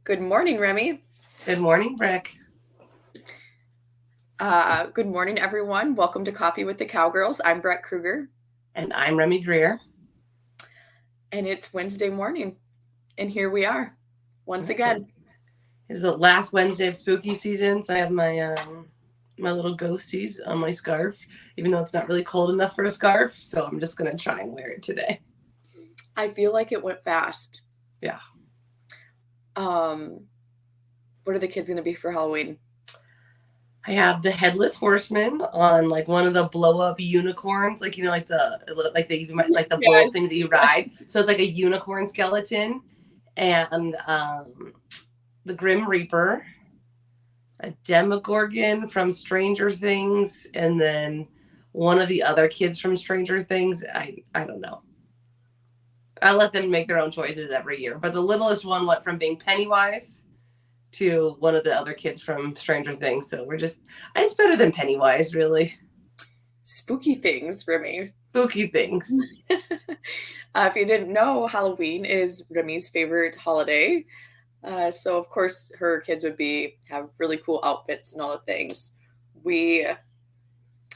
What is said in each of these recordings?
Good morning, Remy. Good morning, Breck. Good morning, everyone. Welcome to Coffee with the Cowgirls. I'm Breck Kruger. And I'm Remy Greer. And it's Wednesday morning. And here we are once again. It's the last Wednesday of spooky season, so I have my little ghosties on my scarf, even though it's not really cold enough for a scarf. So I'm just going to try and wear it today. I feel like it went fast. Yeah. What are the kids going to be for Halloween? I have the headless horseman on like one of the blow up unicorns, like like the bull things that you ride. So it's like a unicorn skeleton, and the Grim Reaper, a Demogorgon from Stranger Things, and then one of the other kids from Stranger Things. I don't know. I let them make their own choices every year, but the littlest one went from being Pennywise to one of the other kids from Stranger Things. So it's better than Pennywise, really. Spooky things, Remy. Spooky things. If you didn't know, Halloween is Remy's favorite holiday. So of course her kids would have really cool outfits and all the things.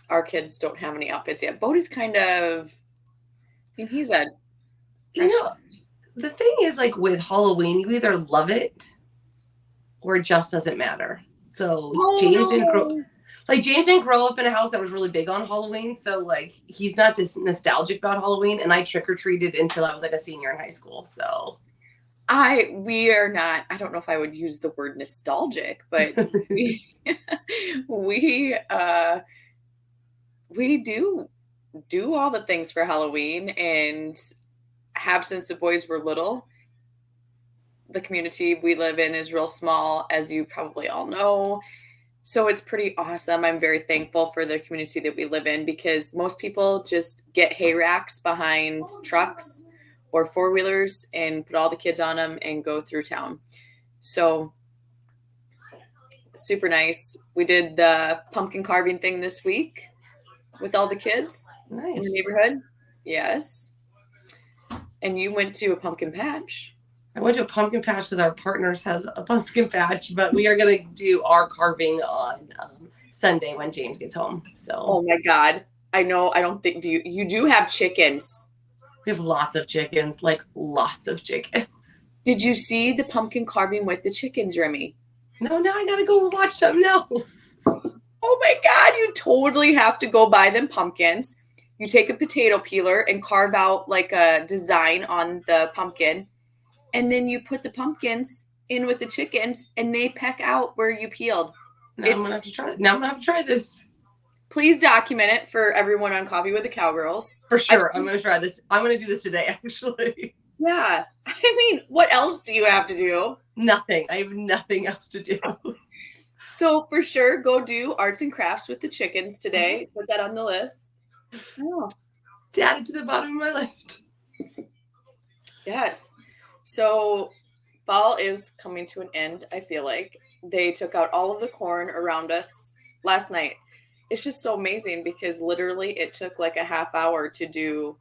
Our kids don't have any outfits yet. Bodie's kind of, he's a. The thing is, like with Halloween, you either love it or it just doesn't matter. So James didn't grow up in a house that was really big on Halloween, so like he's not just nostalgic about Halloween. And I trick-or-treated until I was like a senior in high school. So we are not. I don't know if I would use the word nostalgic, but we do all the things for Halloween and have since the boys were little. The community we live in is real small, as you probably all know. So it's pretty awesome. I'm very thankful for the community that we live in because most people just get hay racks behind trucks or four-wheelers and put all the kids on them and go through town. So super nice. We did the pumpkin carving thing this week with all the kids in the neighborhood. Yes. And you went to a pumpkin patch. I went to a pumpkin patch because our partners have a pumpkin patch, but we are going to do our carving on Sunday when James gets home. So. Oh my God. I know. I don't think, you do have chickens. We have lots of chickens, like lots of chickens. Did you see the pumpkin carving with the chickens, Remy? No, now I got to go watch something else. Oh my God. You totally have to go buy them pumpkins. You take a potato peeler and carve out like a design on the pumpkin. And then you put the pumpkins in with the chickens and they peck out where you peeled. Now I'm going to have to try it. Now I'm going to have to try this. Please document it for everyone on Coffee with the Cowgirls. For sure. I'm going to try this. I'm going to do this today, actually. Yeah. I mean, what else do you have to do? Nothing. I have nothing else to do. So for sure, go do arts and crafts with the chickens today. Put that on the list. Oh. To add it to the bottom of my list. Yes. So fall is coming to an end, I feel like. They took out all of the corn around us last night. It's just so amazing because literally it took like a half hour to do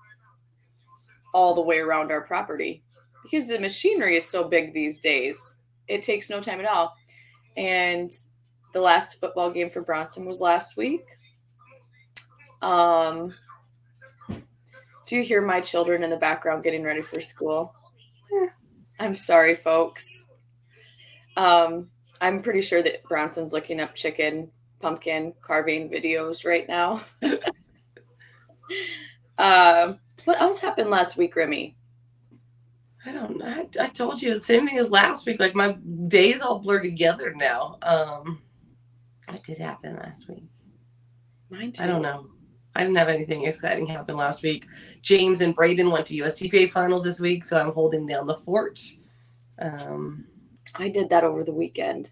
all the way around our property because the machinery is so big these days. It takes no time at all. And the last football game for Bronson was last week. Do you hear my children in the background getting ready for school? I'm sorry, folks. I'm pretty sure that Bronson's looking up pumpkin carving videos right now. What else happened last week, Remy? I don't know. I told you the same thing as last week. Like my days all blur together now. What did happen last week? Mine too. I don't know. I didn't have anything exciting happen last week. James and Braden went to USTPA finals this week, so I'm holding down the fort. I did that over the weekend.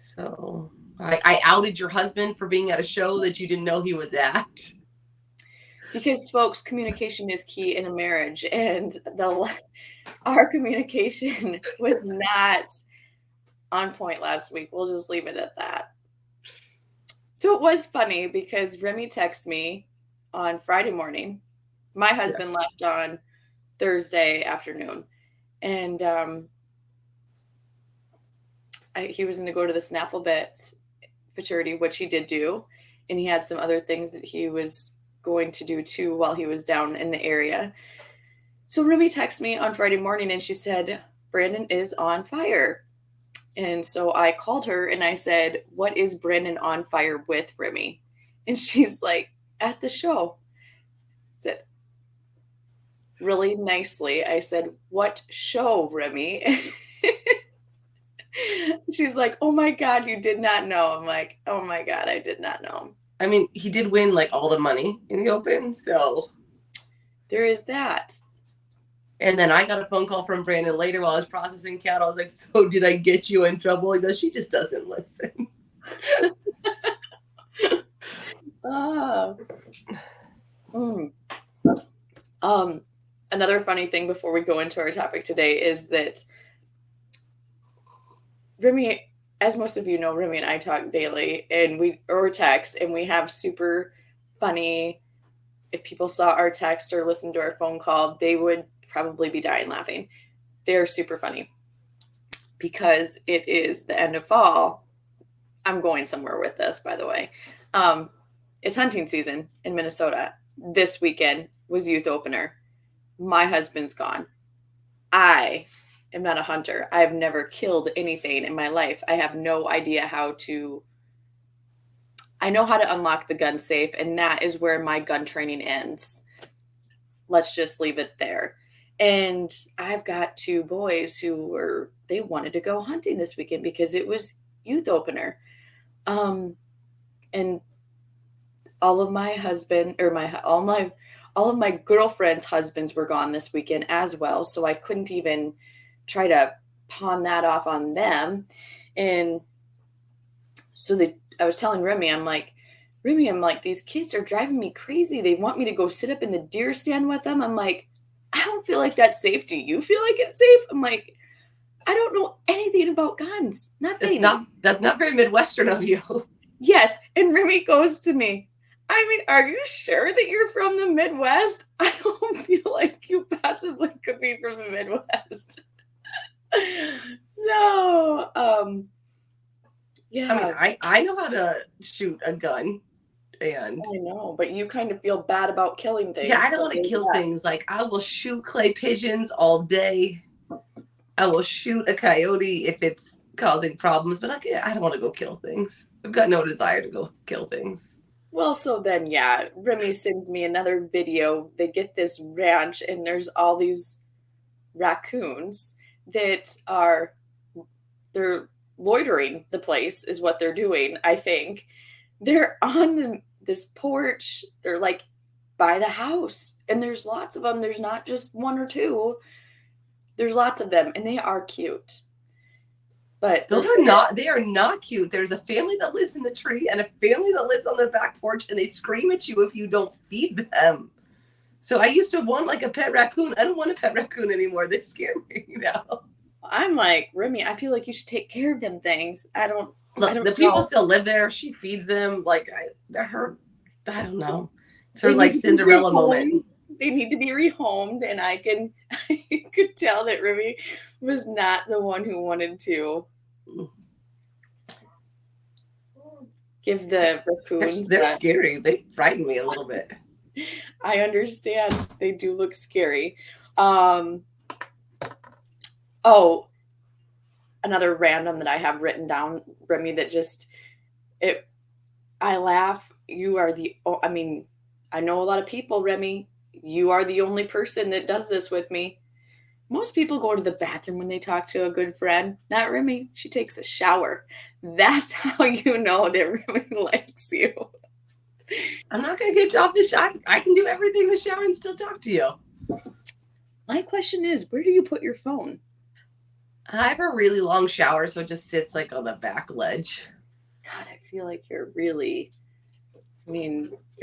So I outed your husband for being at a show that you didn't know he was at. Because, folks, communication is key in a marriage, and our communication was not on point last week. We'll just leave it at that. So it was funny because Remy texted me on Friday morning. My husband left on Thursday afternoon. And he was going to go to the snaffle bit fraternity, which he did do, and he had some other things that he was going to do too while he was down in the area. So Remy texted me on Friday morning and she said, Brandon is on fire. And so I called her and I said, what is Brandon on fire with, Remy? And she's like, at the show. I said, really nicely, I said, what show, Remy? She's like, oh my God, you did not know. I'm like, oh my God, I did not know. I mean, he did win like all the money in the Open, so. There is that. And then I got a phone call from Brandon later while I was processing count. I was like, so did I get you in trouble? He goes, she just doesn't listen. Another funny thing before we go into our topic today is that Remy, as most of you know, Remy and I talk daily and or text, and we have super funny, if people saw our text or listened to our phone call, they would probably be dying laughing. They're super funny because it is the end of fall. I'm going somewhere with this, by the way. It's hunting season in Minnesota. This weekend was youth opener. My husband's gone. I am not a hunter. I've never killed anything in my life. I have no idea I know how to unlock the gun safe, and that is where my gun training ends. Let's just leave it there. And I've got two boys they wanted to go hunting this weekend because it was youth opener. And all of my all of my girlfriends' husbands were gone this weekend as well. So I couldn't even try to pawn that off on them. And so I was telling Remy, I'm like, these kids are driving me crazy. They want me to go sit up in the deer stand with them. I'm like, I don't feel like that's safe. Do you feel like it's safe? I'm like, I don't know anything about guns. Nothing. That's not very Midwestern of you. Yes. And Remy goes to me, I mean, are you sure that you're from the Midwest? I don't feel like you possibly could be from the Midwest. So, yeah. I mean, I know how to shoot a gun. And I know, but you kind of feel bad about killing things. Yeah, I don't want to kill things. Like, I will shoot clay pigeons all day. I will shoot a coyote if it's causing problems, but I don't want to go kill things. I've got no desire to go kill things. Well, so then, yeah, Remy sends me another video. They get this ranch, and there's all these raccoons that they're loitering the place is what they're doing, I think. They're on this porch. They're like by the house, and there's lots of them. There's not just one or two. There's lots of them, and they are cute. But they are not cute. There's a family that lives in the tree and a family that lives on the back porch, and they scream at you if you don't feed them. So I used to want like a pet raccoon. I don't want a pet raccoon anymore. They scare me now. I'm like, Remy, I feel like you should take care of them things. I don't the people still live there. She feeds them. Like, I don't know. It's her like Cinderella moment. They need to be rehomed, and I could tell that Remy was not the one who wanted to give the raccoons. They're scary. They frighten me a little bit. I understand. They do look scary. Another random that I have written down, Remy, that I laugh. I know a lot of people, Remy. You are the only person that does this with me. Most people go to the bathroom when they talk to a good friend. Not Remy. She takes a shower. That's how you know that Remy likes you. I'm not going to get you off the shower. I can do everything in the shower and still talk to you. My question is, where do you put your phone? I have a really long shower, so it just sits like on the back ledge. God, I feel like you're trusting.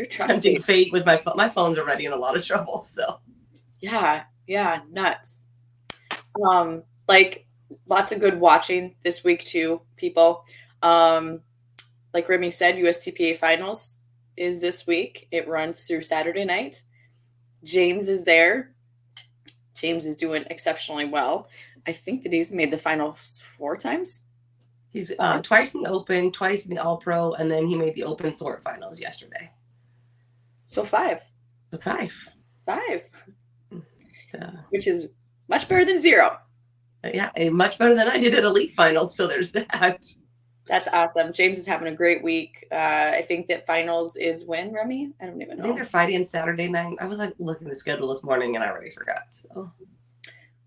Tempting fate with my phone. My phone's already in a lot of trouble, so. Yeah, nuts. Like lots of good watching this week too, people. Like Remy said, USTPA finals is this week. It runs through Saturday night. James is there. James is doing exceptionally well. I think that he's made the finals 4 times. He's twice in the Open, twice in the All-Pro, and then he made the Open Sort Finals yesterday. So 5. So 5. 5. Which is much better than 0. Yeah, much better than I did at Elite Finals, so there's that. That's awesome. James is having a great week. I think that finals is when, Remy? I don't even know. I think they're Friday and Saturday night. I was like looking at the schedule this morning and I already forgot. So.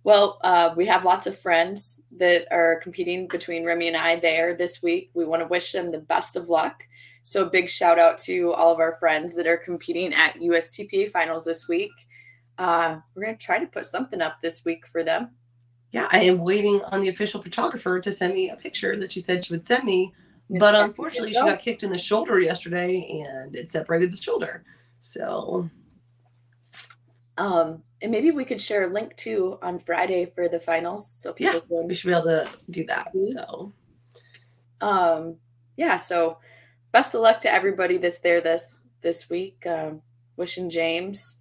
Well, we have lots of friends that are competing between Remy and I there this week. We want to wish them the best of luck. So big shout out to all of our friends that are competing at USTPA finals this week. We're going to try to put something up this week for them. Yeah, I am waiting on the official photographer to send me a picture that she said she would send me. But unfortunately, she got kicked in the shoulder yesterday and it separated the shoulder. So. And maybe we could share a link too on Friday for the finals. So people we should be able to do that. So. Yeah, so best of luck to everybody that's there this week. Wishing James.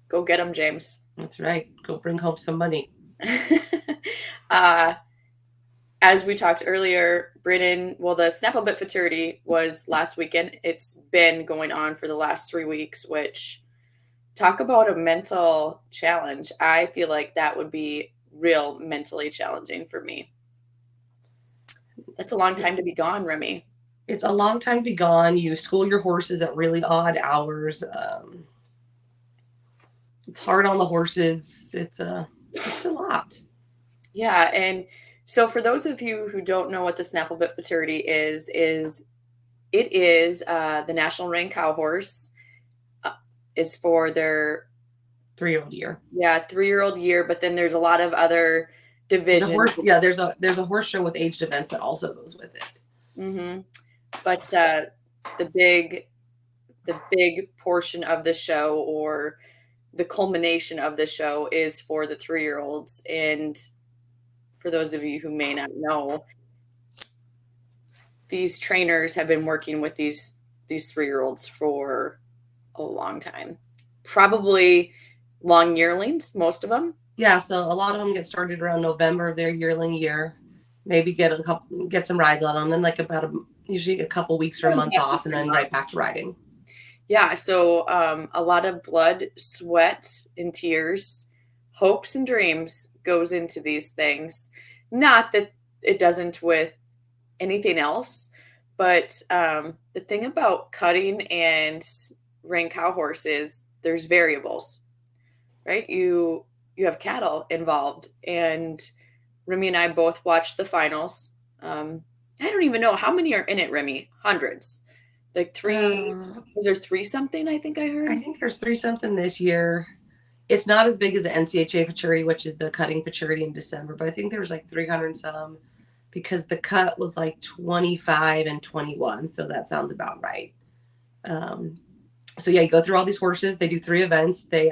Go get him, James. That's right. Go bring home some money. As we talked earlier, the Snaffle Bit Futurity was last weekend. It's been going on for the last 3 weeks, which talk about a mental challenge. I feel like that would be real mentally challenging for me. That's a long time to be gone, Remy. It's a long time to be gone. You school your horses at really odd hours. It's hard on the horses. It's a lot. Yeah, and so for those of you who don't know what the Snaffle Bit Futurity is it is the National Rein Cow Horse is for their 3-year-old year. Yeah, 3-year-old year, but then there's a lot of other divisions. There's a horse show with aged events that also goes with it. Mm-hmm. But the big portion of the show, or the culmination of the show, is for the 3-year-olds. And for those of you who may not know, these trainers have been working with these 3-year-olds for a long time. Probably long yearlings, most of them. Yeah, so a lot of them get started around November of their yearling year. Maybe get some rides on them, then like usually a couple weeks or a month off, and then right back to riding. Yeah, so a lot of blood, sweat, and tears, hopes and dreams goes into these things. Not that it doesn't with anything else, but the thing about cutting and rein cow horse is there's variables, right? You have cattle involved, and Remy and I both watched the finals. I don't even know how many are in it, Remy. Hundreds. Like 3, is there 3 something? I think I heard. I think there's 3 something this year. It's not as big as the NCHA Futurity, which is the cutting Futurity in December, but I think there was like 300 some, because the cut was like 25 and 21. So that sounds about right. So yeah, you go through all these horses. They do 3 events. They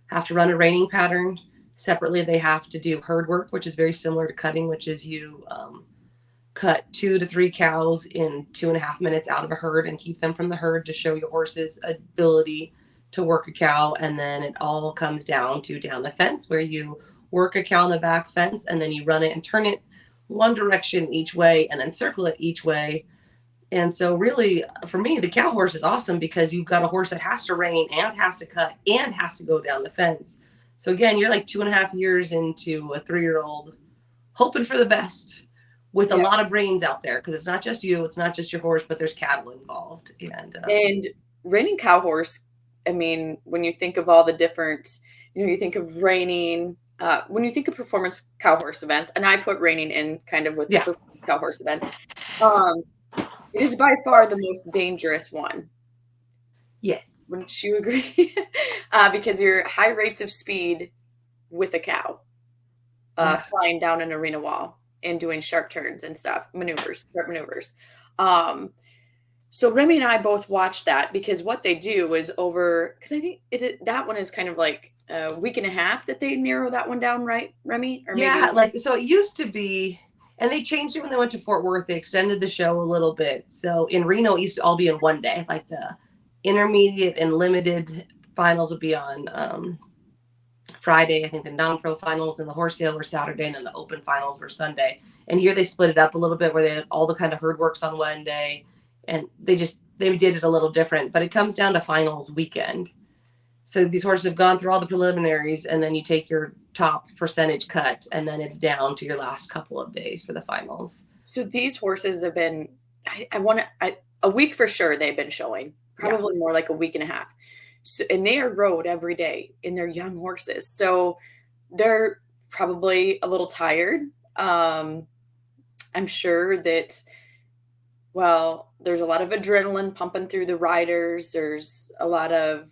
have to run a reining pattern. Separately, they have to do herd work, which is very similar to cutting, which is you cut 2 to 3 cows in 2.5 minutes out of a herd and keep them from the herd to show your horse's ability to work a cow. And then it all comes down to down the fence, where you work a cow on the back fence and then you run it and turn it one direction each way and then circle it each way. And so really, for me, the cow horse is awesome because you've got a horse that has to rein and has to cut and has to go down the fence. So again, you're like 2.5 years into a 3-year-old hoping for the best, with a lot of brains out there, because it's not just you, it's not just your horse, but there's cattle involved. And reining cow horse, I mean, when you think of all the different, you think of reining, when you think of performance cow horse events, and I put reining in kind of with the performance cow horse events, it is by far the most dangerous one. Yes. Wouldn't you agree? Because you're high rates of speed with a cow, flying down an arena wall and doing sharp turns and stuff, sharp maneuvers. So Remy and I both watched that, because what they do is because I think that one is kind of like a week and a half that they narrow that one down, right, Remy? Or so it used to be, and they changed it when they went to Fort Worth. They extended the show a little bit. So in Reno, it used to all be in one day. Like the intermediate and limited finals would be on Friday. I think the non-pro finals and the horse sale were Saturday, and then the open finals were Sunday. And here they split it up a little bit where they had all the kind of herd works on one day, and they did it a little different. But it comes down to finals weekend. So these horses have gone through all the preliminaries, and then you take your top percentage cut, and then it's down to your last couple of days for the finals. So these horses have been, a week for sure they've been showing, probably more like a week and a half. So, and they are rode every day, and they're young horses. So they're probably a little tired. I'm sure that, well, there's a lot of adrenaline pumping through the riders. There's a lot of,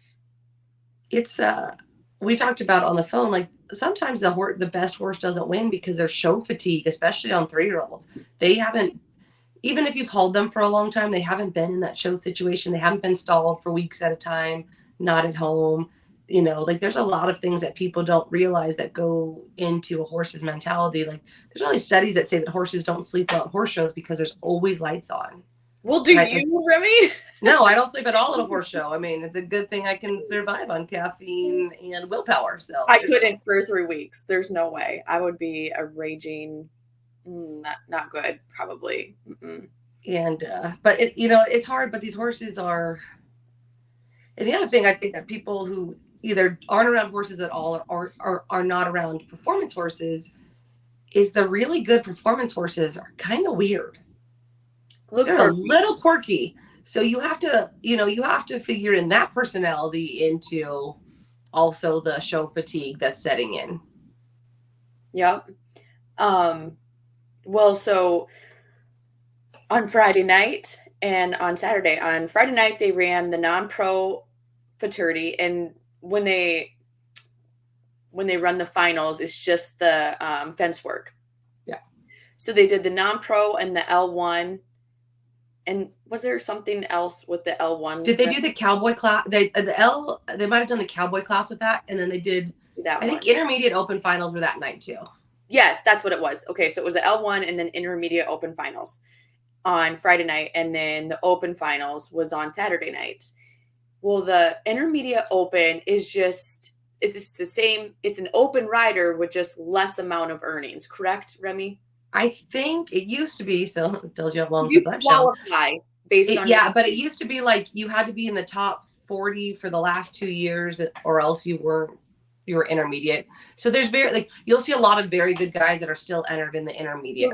we talked about on the phone, like sometimes the best horse doesn't win because there's show fatigue, especially on 3-year-olds. They haven't, even if you've held them for a long time, they haven't been in that show situation. They haven't been stalled for weeks at a time, not at home. Like there's a lot of things that people don't realize that go into a horse's mentality. Like there's only studies that say that horses don't sleep well at horse shows because there's always lights on. Well, do you, Remy? No, I don't sleep at all at a horse show. I mean, it's a good thing I can survive on caffeine and willpower. So I couldn't for 3 weeks. There's no way. I would be a raging, not good, probably. Mm-mm. And but it's hard. But these horses are. And the other thing I think that people who either aren't around horses at all or are not around performance horses is the really good performance horses are kind of weird. They're a little quirky. So you have to figure in that personality into also the show fatigue that's setting in. Yep. Well, so on Friday night and on Saturday, on Friday night, they ran the non-pro futurity. And when they run the finals, it's just the fence work. Yeah. So they did the non-pro and the L1. And was there something else with the L1? Did they do the cowboy class? They might have done the cowboy class with that, and then they did that. I think intermediate open finals were that night too. Yes, that's what it was. Okay, so it was the L1 and then intermediate open finals on Friday night, and then the open finals was on Saturday night. Well, the intermediate open is it's the same. It's an open rider with just less amount of earnings, correct, Remy? I think it used to be, so it tells you how long since I've qualify based on but it used to be like you had to be in the top 40 for the last 2 years, or else you were intermediate. So there's you'll see a lot of very good guys that are still entered in the intermediate.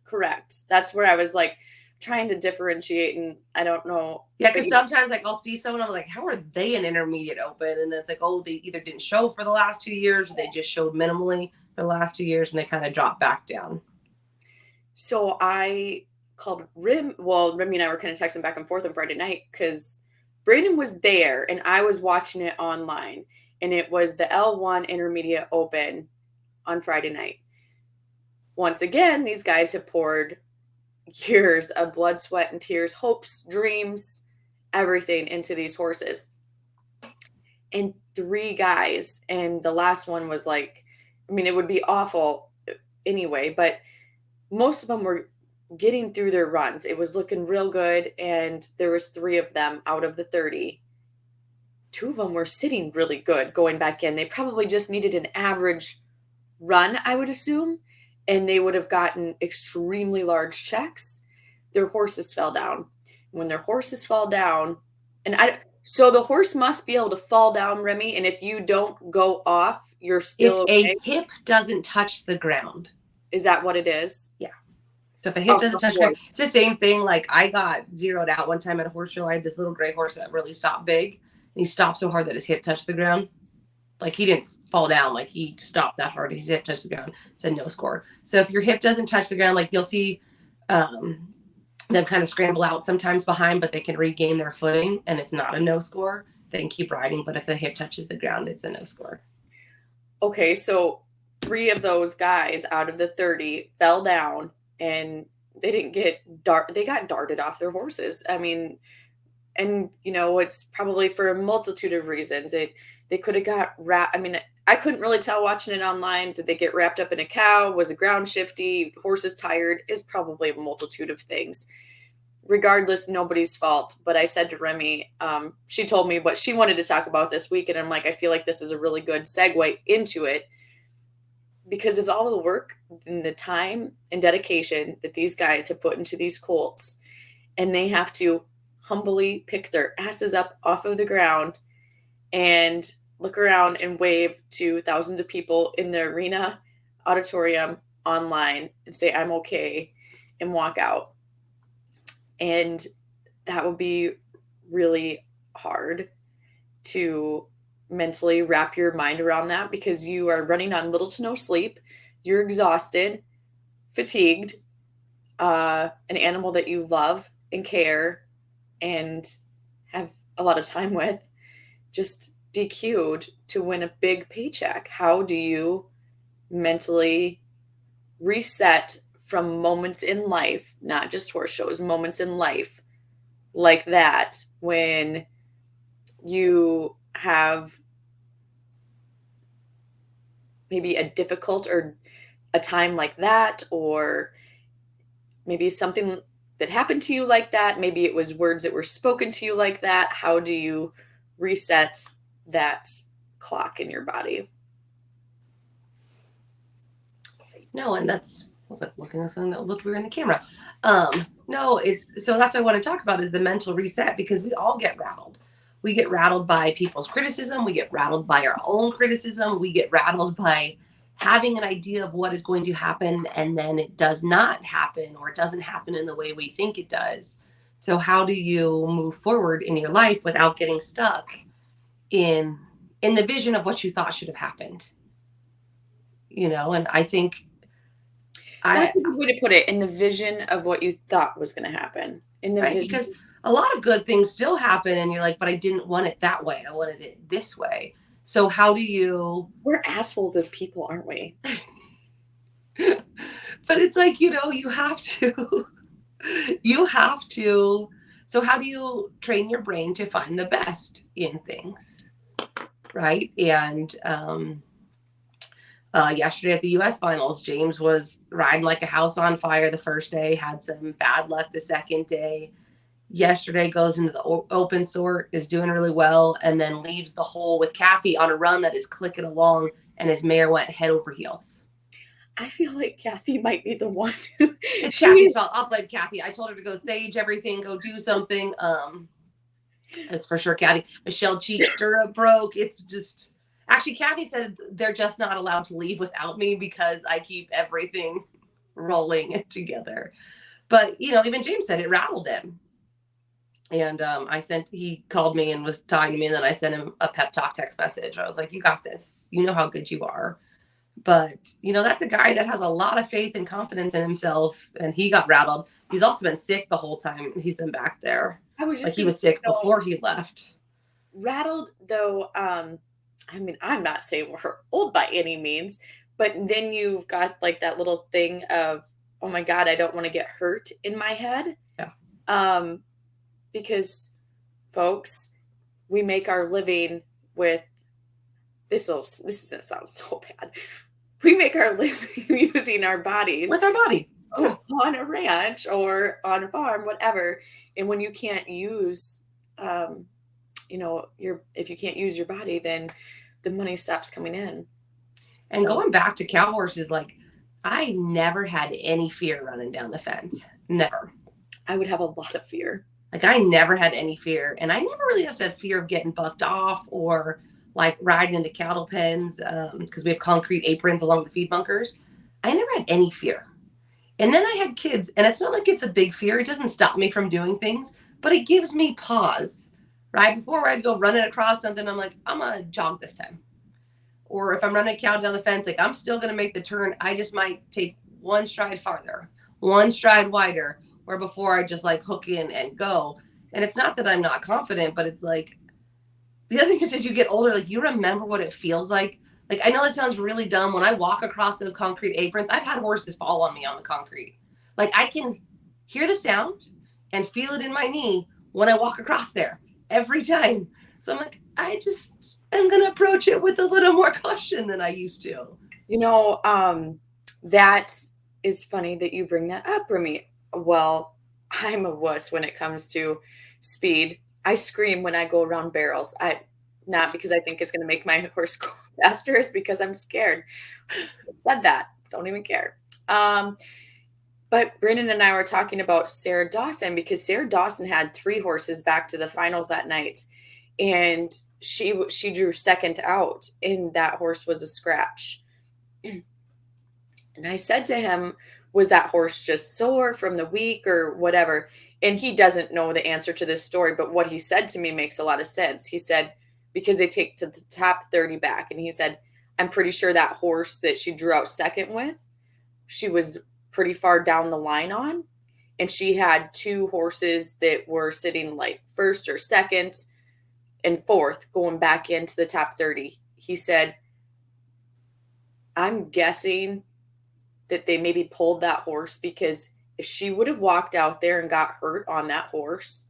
Correct. That's where I was like trying to differentiate, and I don't know. Yeah, because sometimes like I'll see someone, I'm like, how are they an intermediate open? And it's like, oh, they either didn't show for the last 2 years, or they just showed minimally for the last 2 years, and they kind of dropped back down. So I called Remy and I were kind of texting back and forth on Friday night because Brayden was there and I was watching it online, and it was the L1 Intermediate Open on Friday night. Once again, these guys have poured years of blood, sweat, and tears, hopes, dreams, everything into these horses. And 3 guys, and the last one was like, I mean, it would be awful anyway, but most of them were getting through their runs. It was looking real good, and there was 3 of them out of the 30. 2 of them were sitting really good going back in. They probably just needed an average run, I would assume, and they would have gotten extremely large checks. Their horses fell down. When their horses fall down, so the horse must be able to fall down, Remy, and if you don't go off, you're still okay. A hip doesn't touch the ground. Is that what it is? Yeah. So if a hip doesn't touch the ground, it's the same thing. Like I got zeroed out one time at a horse show. I had this little gray horse that really stopped big, and he stopped so hard that his hip touched the ground. Like he didn't fall down, like he stopped that hard. His hip touched the ground. It's a no score. So if your hip doesn't touch the ground, like you'll see them kind of scramble out sometimes behind, but they can regain their footing, and it's not a no score. They can keep riding, but if the hip touches the ground, it's a no score. Okay, so 3 of those guys out of the 30 fell down, and they didn't get they got darted off their horses. I mean, and it's probably for a multitude of reasons. They could have got wrapped. I mean, I couldn't really tell watching it online. Did they get wrapped up in a cow? Was the ground shifty? Horses tired? Is probably a multitude of things. regardless, nobody's fault. But I said to Remy, she told me what she wanted to talk about this week. And I'm like, I feel like this is a really good segue into it because of all the work and the time and dedication that these guys have put into these colts. And they have to humbly pick their asses up off of the ground and look around and wave to thousands of people in the arena, auditorium, online, and say, I'm okay, and walk out. And that would be really hard to mentally wrap your mind around that because you are running on little to no sleep. You're exhausted, fatigued, an animal that you love and care and have a lot of time with just DQ'd to win a big paycheck. How do you mentally reset from moments in life, not just horse shows, moments in life like that when you have maybe a difficult or a time like that, or maybe something that happened to you like that? Maybe it was words that were spoken to you like that. How do you reset that clock in your body? No, and that's, I was like looking at something that looked weird in the camera. No, it's, so that's what I want to talk about is the mental reset, because we all get rattled. We get rattled by people's criticism. We get rattled by our own criticism. We get rattled by having an idea of what is going to happen, and then it does not happen, or it doesn't happen in the way we think it does. So how do you move forward in your life without getting stuck in the vision of what you thought should have happened? You know, and I think that's a good way to put it, in the vision of what you thought was going to happen. In the right, vision. because a lot of good things still happen and you're like, but I didn't want it that way. I wanted it this way. So how do you... We're assholes as people, aren't we? But it's like, you know, you have to, so how do you train your brain to find the best in things? Right. And, yesterday at the US finals, James was riding like a house on fire the first day, had some bad luck the second day. Yesterday goes into the open sort, is doing really well, and then leaves the hole with Kathy on a run that is clicking along, and his mare went head over heels. I feel like Kathy might be the one. It's Kathy's fault. I'll blame Kathy. I told her to go sage everything, go do something. That's for sure, Kathy. Michelle Cheek's stirrup broke. It's just... Actually, Kathy said they're just not allowed to leave without me because I keep everything rolling together. But, you know, even James said it rattled him. And he called me and was talking to me, and then I sent him a pep talk text message. I was like, you got this. You know how good you are. But, you know, that's a guy that has a lot of faith and confidence in himself, and he got rattled. He's also been sick the whole time he's been back there. I was just like, he was sick before he left. Rattled, though, I mean, I'm not saying we're old by any means, but then you've got like that little thing of, oh my God, I don't want to get hurt in my head. Yeah. Because folks, we make our living with this is going to sound so bad. We make our living using our bodies. With our body. On a ranch or on a farm, whatever. And when you can't use, you know, if you can't use your body, then the money stops coming in. And going back to cow horses, like, I never had any fear running down the fence. Never. I would have a lot of fear. Like, I never had any fear. And I never really have to have fear of getting bucked off or like riding in the cattle pens, because we have concrete aprons along the feed bunkers. I never had any fear. And then I had kids, and it's not like it's a big fear. It doesn't stop me from doing things, but it gives me pause. Right before I'd go running across something, I'm like, I'm going to jog this time. Or if I'm running a cow down the fence, like, I'm still going to make the turn. I just might take one stride farther, one stride wider, where before I just like hook in and go. And it's not that I'm not confident, but it's like, the other thing is as you get older, like, you remember what it feels like. Like, I know it sounds really dumb. When I walk across those concrete aprons, I've had horses fall on me on the concrete. Like, I can hear the sound and feel it in my knee when I walk across there every time. So I'm like, I just am going to approach it with a little more caution than I used to. You know, that is funny that you bring that up, Remy. Well, I'm a wuss when it comes to speed. I scream when I go around barrels. I not because I think it's going to make my horse go faster, it's because I'm scared. Said that. Don't even care. Um, but Brandon and I were talking about Sarah Dawson because Sarah Dawson had 3 horses back to the finals that night, and she drew second out, and that horse was a scratch. And I said to him, was that horse just sore from the week or whatever? And he doesn't know the answer to this story, but what he said to me makes a lot of sense. He said, because they take to the top 30 back. And he said, I'm pretty sure that horse that she drew out second with, she was pretty far down the line on. And she had 2 horses that were sitting like first or second and fourth going back into the top 30. He said, I'm guessing that they maybe pulled that horse because if she would have walked out there and got hurt on that horse,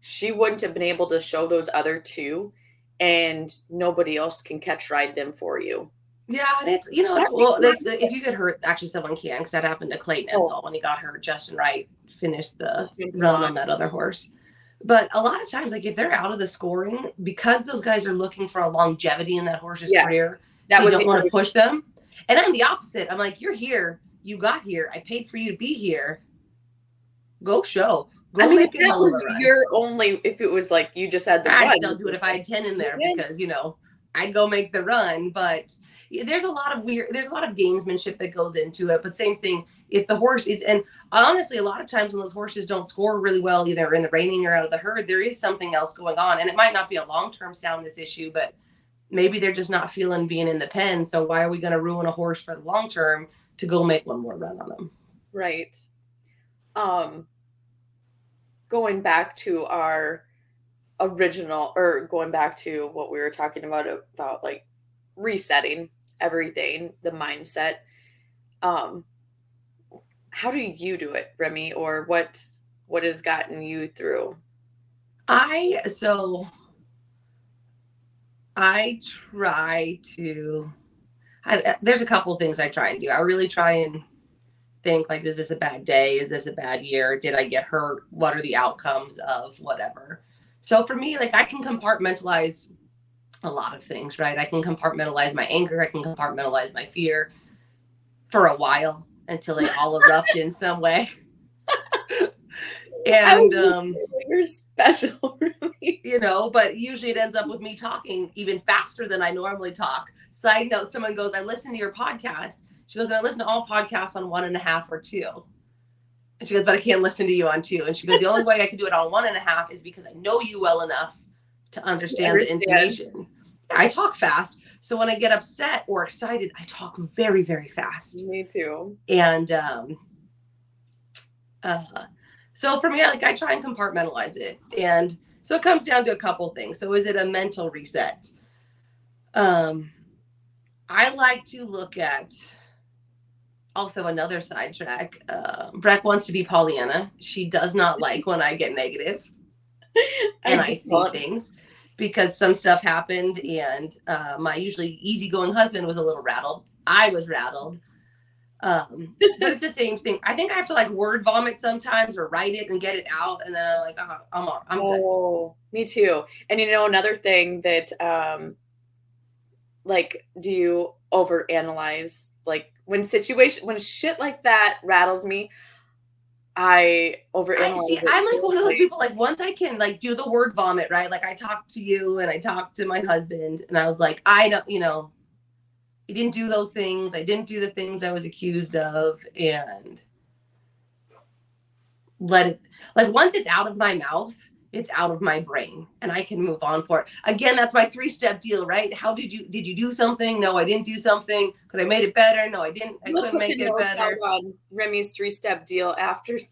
she wouldn't have been able to show those other 2, and nobody else can catch ride them for you. Yeah, and it's, you know, it's, That makes well, a lot of if you get hurt, actually someone can, because that happened to Clayton sense. Ensall when he got hurt. Justin Wright finished the Jumping run on. on that other horse. But a lot of times, like if they're out of the scoring, because those guys are looking for a longevity in that horse's career, That you was don't the want other to push them. And I'm the opposite. I'm like, you're here, you got here, I paid for you to be here. Go show. Go I mean, if make a that hell of was a run. your only, if it was like you just had the I'd one, still do it if I had 10 in there because, you know, I'd go make the run. But there's a lot of gamesmanship that goes into it. But same thing, if the horse is, and honestly, a lot of times when those horses don't score really well, either in the reining or out of the herd, there is something else going on. And it might not be a long-term soundness issue, but maybe they're just not feeling being in the pen. So why are we going to ruin a horse for the long term to go make one more run on them? Right. Going back to our original, or going back to what we were talking about like resetting everything, the mindset. How do you do it, Remy, or what has gotten you through? I try to, there's a couple of things I try and do. I really try and think like, is this a bad day? Is this a bad year? Did I get hurt? What are the outcomes of whatever? So for me, like I can compartmentalize a lot of things, right? I can compartmentalize my anger. I can compartmentalize my fear for a while until they all erupt in some way. And you're special, really. You know, but usually it ends up with me talking even faster than I normally talk. Side note, someone goes, I listen to your podcast. She goes, I listen to all podcasts on 1.5 or 2. And she goes, but I can't listen to you on 2. And she goes, the only way I can do it on 1.5 is because I know you well enough to understand the intonation. I talk fast. So when I get upset or excited, I talk very, very fast. Me too. And so for me, like I try and compartmentalize it. And so it comes down to a couple things. So is it a mental reset? I like to look at also another sidetrack. Breck wants to be Pollyanna. She does not like when I get negative and I see things, because some stuff happened and my usually easygoing husband was a little rattled. I was rattled. But it's the same thing. I think I have to like word vomit sometimes or write it and get it out. And then I'm like, I'm good. Me too. And you know, another thing that, like, do you overanalyze? Like when shit like that rattles me, I overanalyze. I'm like one of those people, like once I can like do the word vomit, right? Like I talked to you and I talked to my husband and I was like, I don't, you know, I didn't do those things. I didn't do the things I was accused of, and let it, like once it's out of my mouth, it's out of my brain and I can move on for it. Again, that's my 3-step deal, right? How did you do something? No, I didn't do something. Could I made it better? No, I didn't. I couldn't make it better. On Remy's 3-step deal after the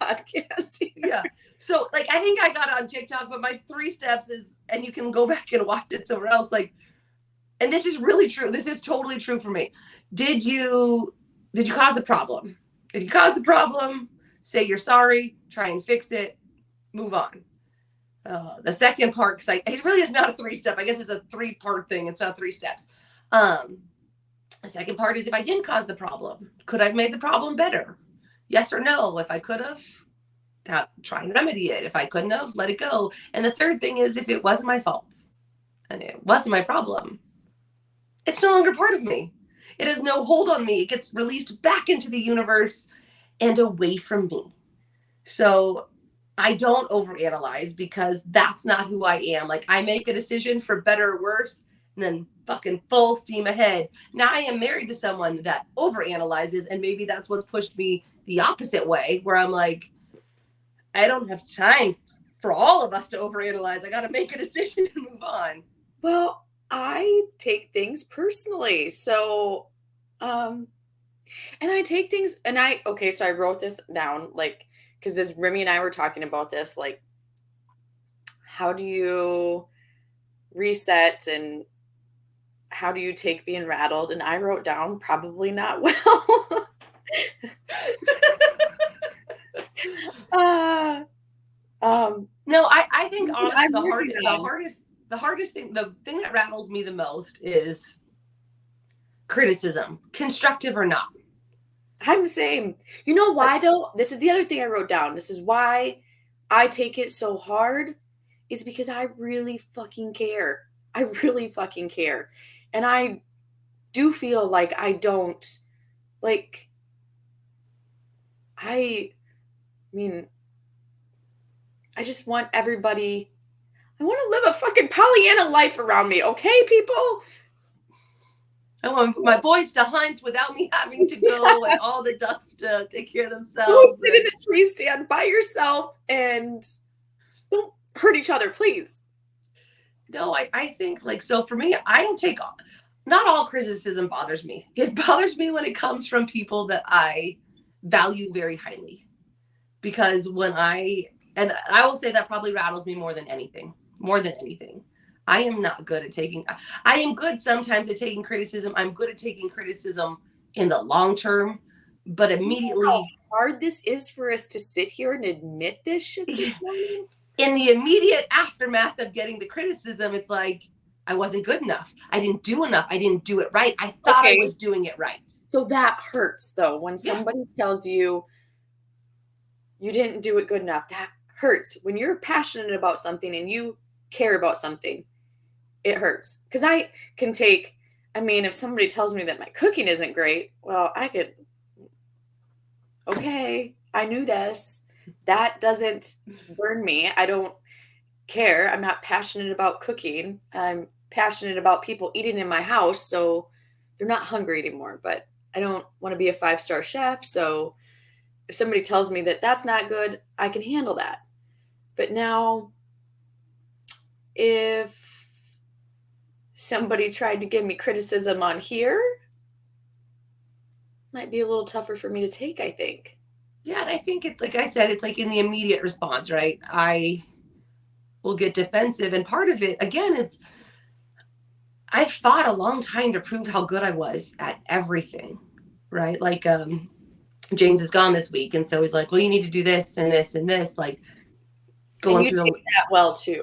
podcast. Yeah. So like, I think I got on TikTok, but my 3 steps is, and you can go back and watch it somewhere else. Like, and this is really true. This is totally true for me. Did you cause the problem? If you cause the problem, say you're sorry, try and fix it, move on. The second part, because it really is not a 3-step. I guess it's a 3-part thing. It's not 3 steps. The second part is, if I didn't cause the problem, could I have made the problem better? Yes or no? If I could have, try and remedy it. If I couldn't have, let it go. And the third thing is, if it wasn't my fault and it wasn't my problem, it's no longer part of me. It has no hold on me. It gets released back into the universe and away from me. So I don't overanalyze because that's not who I am. Like, I make a decision for better or worse and then fucking full steam ahead. Now I am married to someone that overanalyzes, and maybe that's what's pushed me the opposite way, where I'm like, I don't have time for all of us to overanalyze. I got to make a decision and move on. Well, I take things personally. So, and I take things, and okay, so I wrote this down, like, because as Remy and I were talking about this, like, how do you reset and how do you take being rattled? And I wrote down probably not well. No, I think honestly the hardest thing, the thing that rattles me the most is criticism, constructive or not. I'm the same. You know why though? This is the other thing I wrote down. This is why I take it so hard, is because I really fucking care. I really fucking care. And I do feel like I don't, like, I mean, I just want everybody, I want to live a fucking Pollyanna life around me, okay, people? I want my boys to hunt without me having to go, and all the ducks to take care of themselves. Go sit in the tree stand by yourself and just don't hurt each other, please. No, I think, like, so for me, I don't take, not all criticism bothers me. It bothers me when it comes from people that I value very highly. Because and I will say that probably rattles me more than anything. I am not good at I am good sometimes at taking criticism. I'm good at taking criticism in the long term, but immediately. You know how hard this is for us to sit here and admit this shit this morning? In the immediate aftermath of getting the criticism, it's like, I wasn't good enough. I didn't do enough. I didn't do it right. I thought I was doing it right. So that hurts though. When somebody tells you you didn't do it good enough, that hurts. When you're passionate about something and you care about something, it hurts. Because I can take, if somebody tells me that my cooking isn't great, well, I could, okay, I knew this. That doesn't burn me. I don't care. I'm not passionate about cooking. I'm passionate about people eating in my house, so they're not hungry anymore. But I don't want to be a 5-star chef, so if somebody tells me that that's not good, I can handle that. But now, if somebody tried to give me criticism on here, might be a little tougher for me to take, I think. Yeah, and I think it's like I said, it's like in the immediate response, right? I will get defensive. And part of it, again, is I fought a long time to prove how good I was at everything, right? Like, James is gone this week, and so he's like, well, you need to do this and this and this, like going through that well too.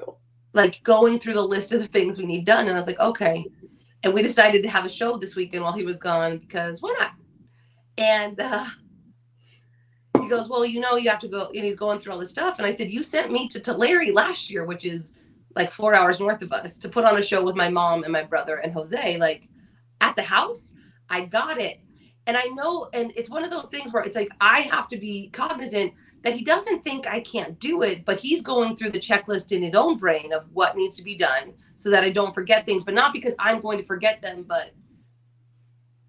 Like going through the list of the things we need done. And I was like, okay. And we decided to have a show this weekend while he was gone, because why not? And he goes, well, you have to go. And he's going through all this stuff. And I said, you sent me to Tulare last year, which is like 4 hours north of us, to put on a show with my mom and my brother and Jose, like at the house. I got it. And I know, and it's one of those things where it's like, I have to be cognizant that he doesn't think I can't do it, but he's going through the checklist in his own brain of what needs to be done so that I don't forget things, but not because I'm going to forget them, but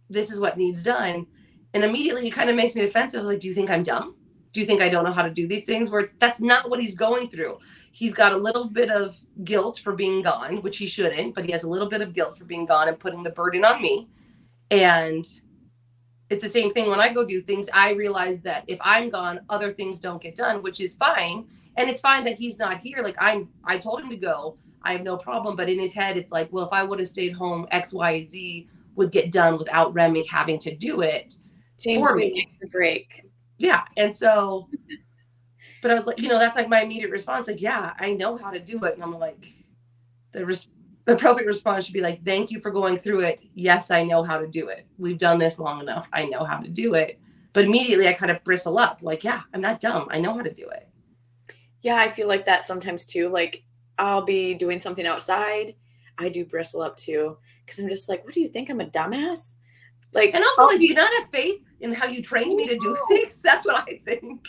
this is what needs done. And immediately it kind of makes me defensive. I was like, do you think I'm dumb? Do you think I don't know how to do these things? Where that's not what he's going through. He's got a little bit of guilt for being gone, which he shouldn't, but he has a little bit of guilt for being gone and putting the burden on me. And it's the same thing when I go do things. I realize that if I'm gone, other things don't get done, which is fine. And it's fine that he's not here. Like I told him to go. I have no problem. But in his head, it's like, well, if I would have stayed home, X, Y, Z would get done without Remy having to do it. James for would me. take the break. Yeah. And so, but I was like, that's like my immediate response. Like, yeah, I know how to do it. And I'm like, the appropriate response should be like, thank you for going through it. Yes, I know how to do it. We've done this long enough. I know how to do it. But immediately I kind of bristle up like, yeah, I'm not dumb. I know how to do it. Yeah, I feel like that sometimes too. Like I'll be doing something outside. I do bristle up too because I'm just like, what do you think? I'm a dumbass? Like And also, I'll like, do be you not have faith in how you trained me to do no. things? That's what I think.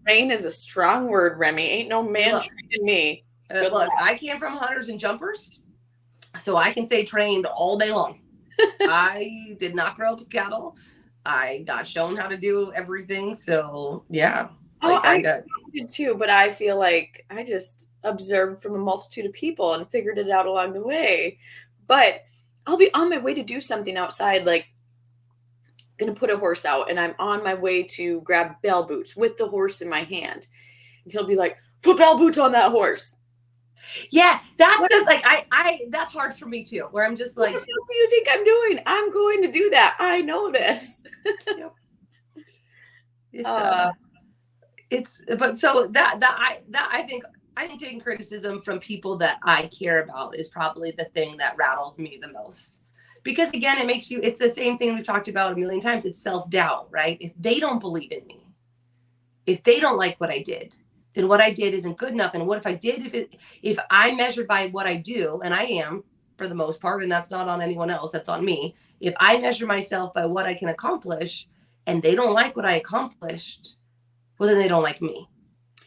Train is a strong word, Remy. Ain't no man Look, training me. Good look, luck. I came from hunters and jumpers, so I can say trained all day long. I did not grow up with cattle. I got shown how to do everything. So yeah, Oh, like I I got. did too, but I feel like I just observed from a multitude of people and figured it out along the way. But I'll be on my way to do something outside, like gonna put a horse out, and I'm on my way to grab bell boots with the horse in my hand. And he'll be like, put bell boots on that horse. Yeah, that's What, the like that's hard for me too. Where I'm just what the like, fuck do you think I'm doing? I'm going to do that. I know this. yep, it's Uh, it's but so that I think taking criticism from people that I care about is probably the thing that rattles me the most. Because again, it makes you, it's the same thing we've talked about a million times. It's self-doubt, right? If they don't believe in me, if they don't like what I did, then what I did isn't good enough. And what if I did, if I measured by what I do, and I am for the most part, and that's not on anyone else, that's on me. If I measure myself by what I can accomplish and they don't like what I accomplished, well, then they don't like me,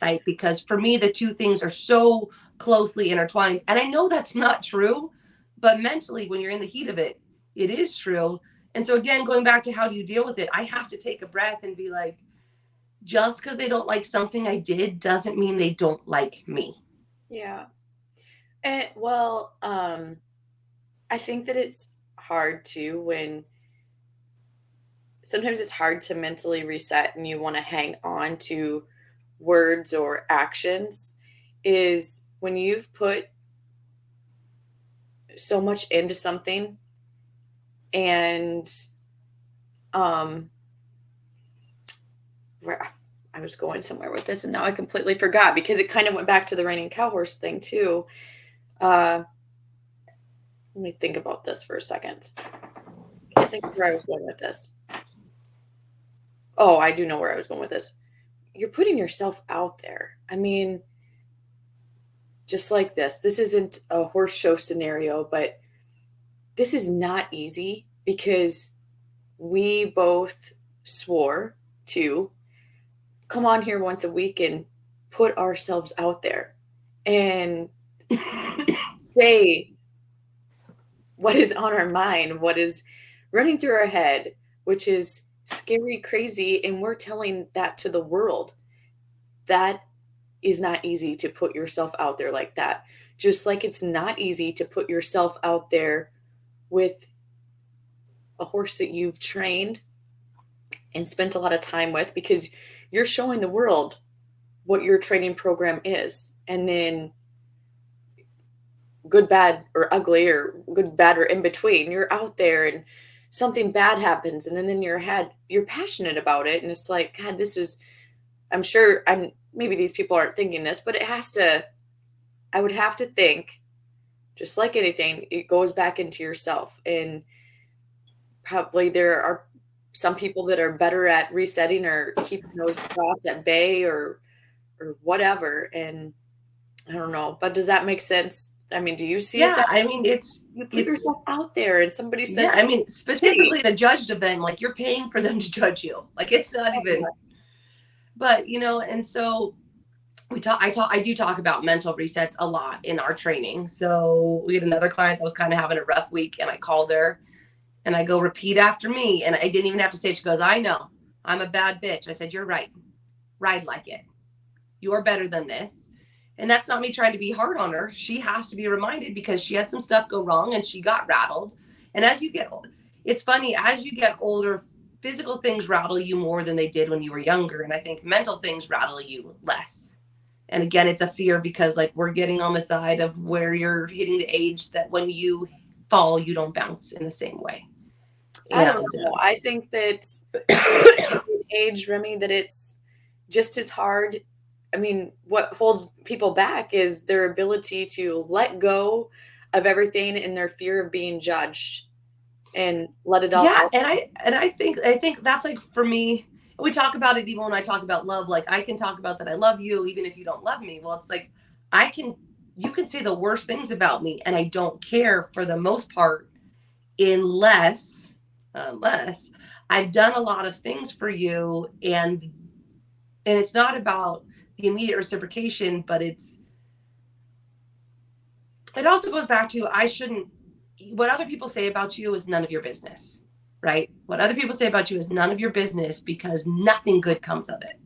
right? Because for me, the two things are so closely intertwined. And I know that's not true, but mentally, when you're in the heat of it, it is true. And so, again, going back to how do you deal with it, I have to take a breath and be like, just because they don't like something I did doesn't mean they don't like me. yeah. And well, I think that it's hard too when sometimes it's hard to mentally reset and you want to hang on to words or actions is when you've put so much into something and um where I was going somewhere with this and now I completely forgot because it kind of went back to the raining cow horse thing too. Uh let me think about this for a second. Can't think of where I was going with this. Oh, I do know where I was going with this. You're putting yourself out there. I mean, just like this. This isn't a horse show scenario, but this is not easy because we both swore to come on here once a week and put ourselves out there and say what is on our mind, what is running through our head, which is scary, crazy, and we're telling that to the world. That is not easy to put yourself out there like that. Just like it's not easy to put yourself out there with a horse that you've trained and spent a lot of time with because you're showing the world what your training program is. And then good, bad, or ugly, or good, bad, or in between, you're out there and something bad happens. And then in your head, you're passionate about it. And it's like, God, this is, I'm sure maybe these people aren't thinking this, but it has to, I would have to think, just like anything, it goes back into yourself. And probably there are some people that are better at resetting or keeping those thoughts at bay or whatever. And I don't know, but does that make sense? I mean, do you see it Yeah, that I mean, you put it's, yourself out there and somebody yeah, says, I mean, hey, specifically the judged event, like you're paying for them to judge you. Like it's not even, but and so I do talk about mental resets a lot in our training. So we had another client that was kind of having a rough week and I called her and I go, repeat after me. And I didn't even have to say it. She goes, I know I'm a bad bitch. I said, you're right. Ride like it. You're better than this. And that's not me trying to be hard on her. She has to be reminded because she had some stuff go wrong and she got rattled. And as you get, it's funny, as you get older, physical things rattle you more than they did when you were younger. And I think mental things rattle you less. And again, it's a fear because like we're getting on the side of where you're hitting the age that when you fall, you don't bounce in the same way. I don't And know. I think that age, Remy, that it's just as hard. I mean, what holds people back is their ability to let go of everything and their fear of being judged and let it all yeah, out. and I think that's like for me, we talk about it even when I talk about love. Like, I can talk about that I love you even if you don't love me. Well, it's like, you can say the worst things about me and I don't care for the most part, unless I've done a lot of things for you, and it's not about the immediate reciprocation, but it also goes back to, what other people say about you is none of your business, right? What other people say about you is none of your business, because nothing good comes of it.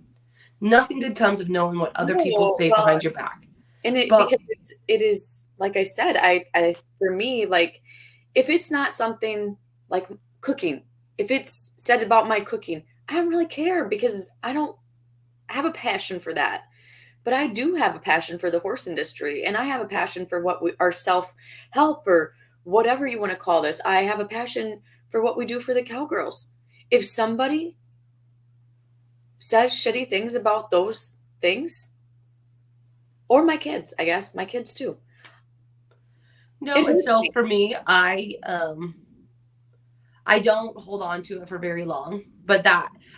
Nothing good comes of knowing what other people Oh, say well, behind your back. and But because it is, like I said, I for me, like, if it's not something like cooking, if it's said about my cooking, I don't really care because I don't have a passion for that. But I do have a passion for the horse industry, and I have a passion for what our self-help, or whatever you want to call this. I have a passion for what we do for the Cowgirls. If somebody says shitty things about those things, or my kids, I guess, my kids too, no, it and hurts so me. for me, I don't hold on to it for very long. But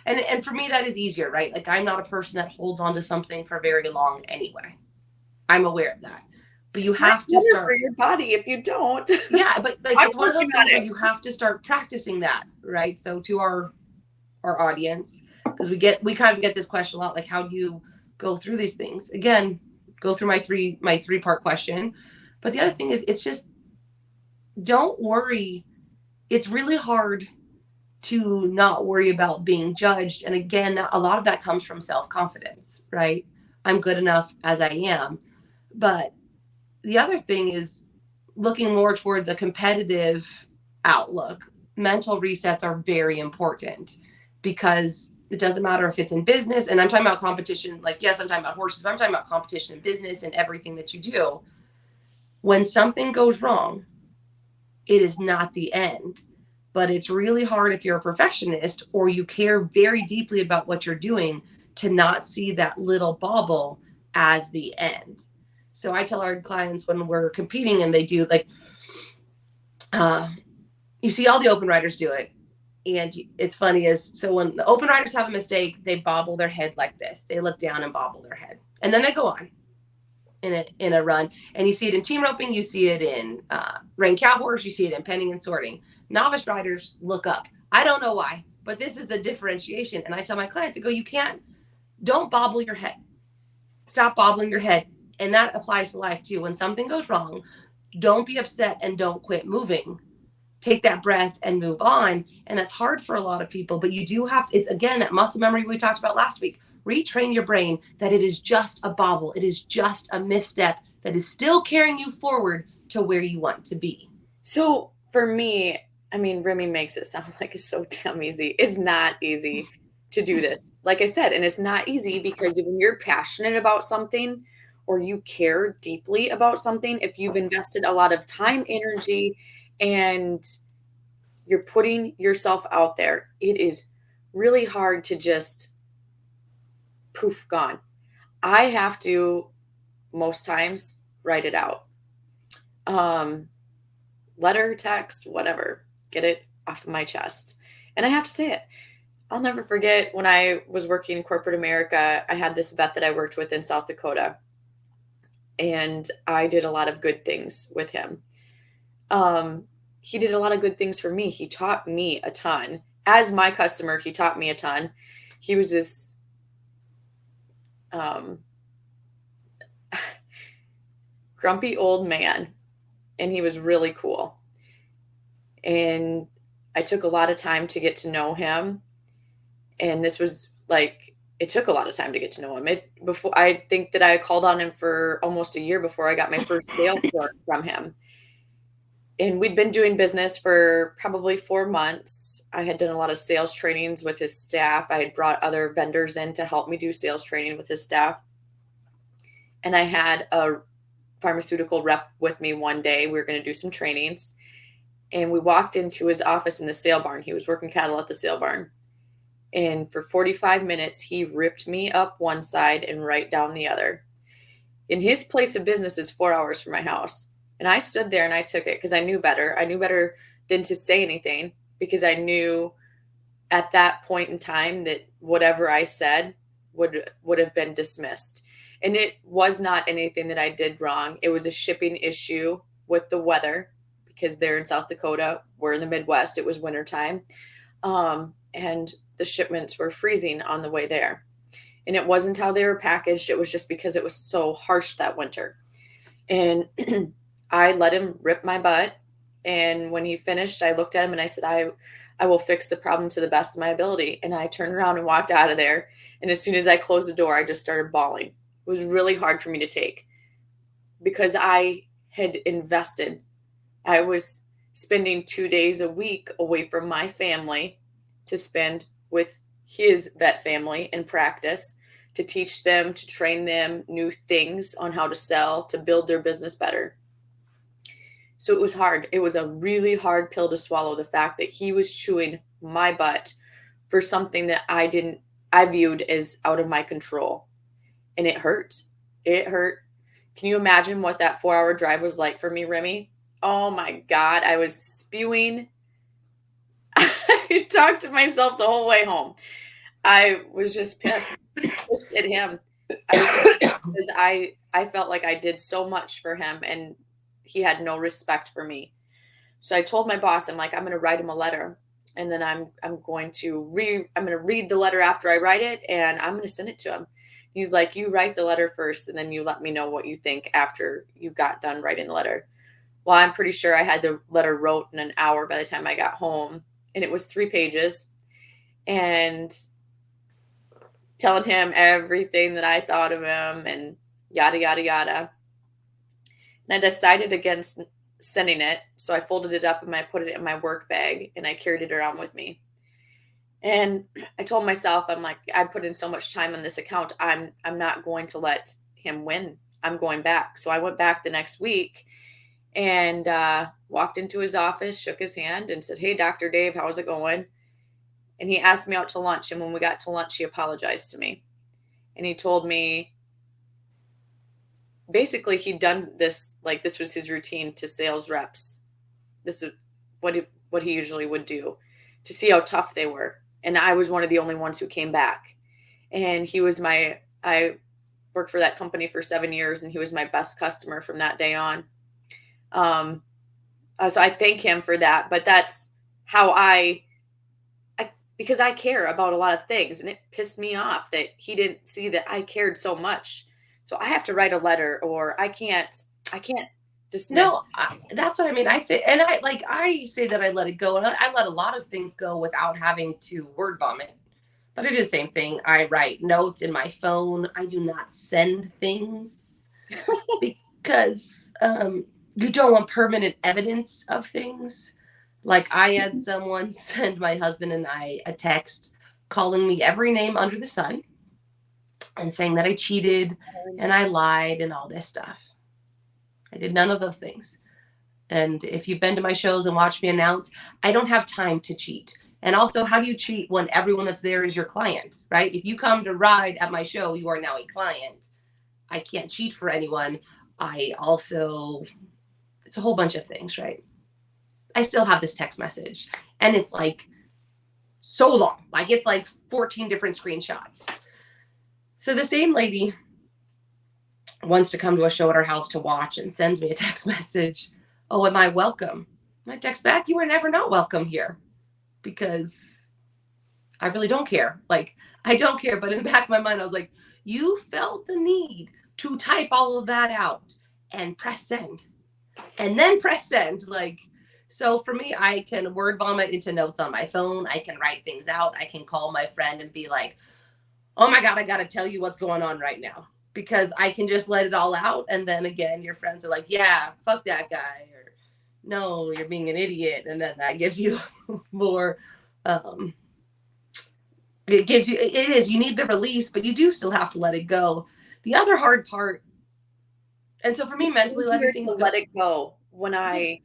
and for me that is easier, right? Like, I'm not a person that holds on to something for very long anyway. I'm aware of that. But It's you much have to better for start. your body if you don't. Yeah, but like, I'm it's one of working those on things where it. you have to start practicing that, right? So to our audience, because we kind of get this question a lot, like, how do you go through these things? Again, go through my three-part question. But the other thing is, it's just, don't worry. It's really hard to not worry about being judged. And again, a lot of that comes from self-confidence, right? I'm good enough as I am. But the other thing is looking more towards a competitive outlook. Mental resets are very important, because it doesn't matter if it's in business, and I'm talking about competition. Like, yes, I'm talking about horses, but I'm talking about competition in business and everything that you do. When something goes wrong, it is not the end. But it's really hard, if you're a perfectionist or you care very deeply about what you're doing, to not see that little bauble as the end. So I tell our clients when we're competing and they do, like, uh, you see all the open riders do it. And it's funny, is so when the open riders have a mistake, they bobble their head like this. They look down and bobble their head. And then they go on in a run. And you see it in team roping, you see it in rein cow horse, you see it in penning and sorting. Novice riders look up. I don't know why, but this is the differentiation. And I tell my clients, I go, don't bobble your head. Stop bobbling your head. And that applies to life too. When something goes wrong, don't be upset and don't quit moving. Take that breath and move on. And that's hard for a lot of people, but you do have to, it's again that muscle memory we talked about last week. Retrain your brain that it is just a bobble, it is just a misstep that is still carrying you forward to where you want to be. So for me, I mean, Remy makes it sound like it's so damn easy. It's not easy to do this, like I said, and it's not easy because when you're passionate about something, or you care deeply about something, if you've invested a lot of time, energy, and you're putting yourself out there, it is really hard to just poof, gone. I have to, most times, write it out. Um, Letter, text, whatever, get it off of my chest. And I have to say it. I'll never forget when I was working in corporate America, I had this vet that I worked with in South Dakota, and I did a lot of good things with him. He did a lot of good things for me. He taught me a ton. As my customer, he taught me a ton. He was this um, grumpy old man, and he was really cool. And I took a lot of time to get to know him. And this was like, it took a lot of time to get to know him. I think that I called on him for almost a year before I got my first sale from him. And we'd been doing business for probably 4 months. I had done a lot of sales trainings with his staff. I had brought other vendors in to help me do sales training with his staff. And I had a pharmaceutical rep with me one day. We were going to do some trainings. And we walked into his office in the sale barn. He was working cattle at the sale barn. And for 45 minutes, he ripped me up one side and right down the other. And his place of business is 4 hours from my house. And I stood there and I took it because I knew better. I knew better than to say anything, because I knew at that point in time that whatever I said would have been dismissed. And it was not anything that I did wrong. It was a shipping issue with the weather because they're in South Dakota. We're in the Midwest. It was wintertime. And the shipments were freezing on the way there. And it wasn't how they were packaged. It was just because it was so harsh that winter. And I let him rip my butt. And when he finished, I looked at him and I said, I will fix the problem to the best of my ability. And I turned around and walked out of there. And as soon as I closed the door, I just started bawling. It was really hard for me to take because I had invested. I was spending 2 days a week away from my family to spend with his vet family in practice, to teach them, to train them new things on how to sell, to build their business better. So it was hard. It was a really hard pill to swallow, the fact that he was chewing my butt for something that I viewed as out of my control. And it hurt. It hurt. Can you imagine what that 4-hour drive was like for me, Remy? Oh my God. I was spewing. I talked to myself the whole way home. I was just pissed at him. I was because I felt like I did so much for him and he had no respect for me. So I told my boss, I'm like, I'm going to write him a letter, and then I'm going to read the letter after I write it, and I'm going to send it to him. He's like, you write the letter first, and then you let me know what you think after you got done writing the letter. Well, I'm pretty sure I had the letter wrote in an hour by the time I got home, and it was 3 pages, and telling him everything that I thought of him and yada, yada, yada. And I decided against sending it. So I folded it up and I put it in my work bag and I carried it around with me. And I told myself, I'm like, I put in so much time on this account. I'm not going to let him win. I'm going back. So I went back the next week and walked into his office, shook his hand and said, hey, Dr. Dave, how's it going? And he asked me out to lunch. And when we got to lunch, he apologized to me. And he told me, basically he'd done this, like this was his routine to sales reps. This is what he usually would do to see how tough they were. And I was one of the only ones who came back. And I worked for that company for 7 years and he was my best customer from that day on. So I thank him for that, but that's how because I care about a lot of things and it pissed me off that he didn't see that I cared so much. So I have to write a letter or I can't dismiss. No, that's what I mean. I think, and I say that I let it go, and I let a lot of things go without having to word vomit. But I do the same thing. I write notes in my phone. I do not send things because you don't want permanent evidence of things. Like I had someone send my husband and I a text calling me every name under the sun and saying that I cheated and I lied and all this stuff. I did none of those things. And if you've been to my shows and watched me announce, I don't have time to cheat. And also, how do you cheat when everyone that's there is your client, right? If you come to ride at my show, you are now a client. I can't cheat for anyone. It's a whole bunch of things, right? I still have this text message and it's like so long. Like it's like 14 different screenshots. So the same lady wants to come to a show at our house to watch and sends me a text message. Oh, am I welcome? I text back, you are never not welcome here because I really don't care. Like, I don't care. But in the back of my mind, I was like, you felt the need to type all of that out and press send and then press send. Like, so for me, I can word vomit into notes on my phone. I can write things out. I can call my friend and be like, oh my God, I got to tell you what's going on right now. Because I can just let it all out. And then again, your friends are like, yeah, fuck that guy. Or no, you're being an idiot. And then that gives you more, it is, you need the release, but you do still have to let it go. The other hard part, and so for me, mentally letting things go. Let it go when I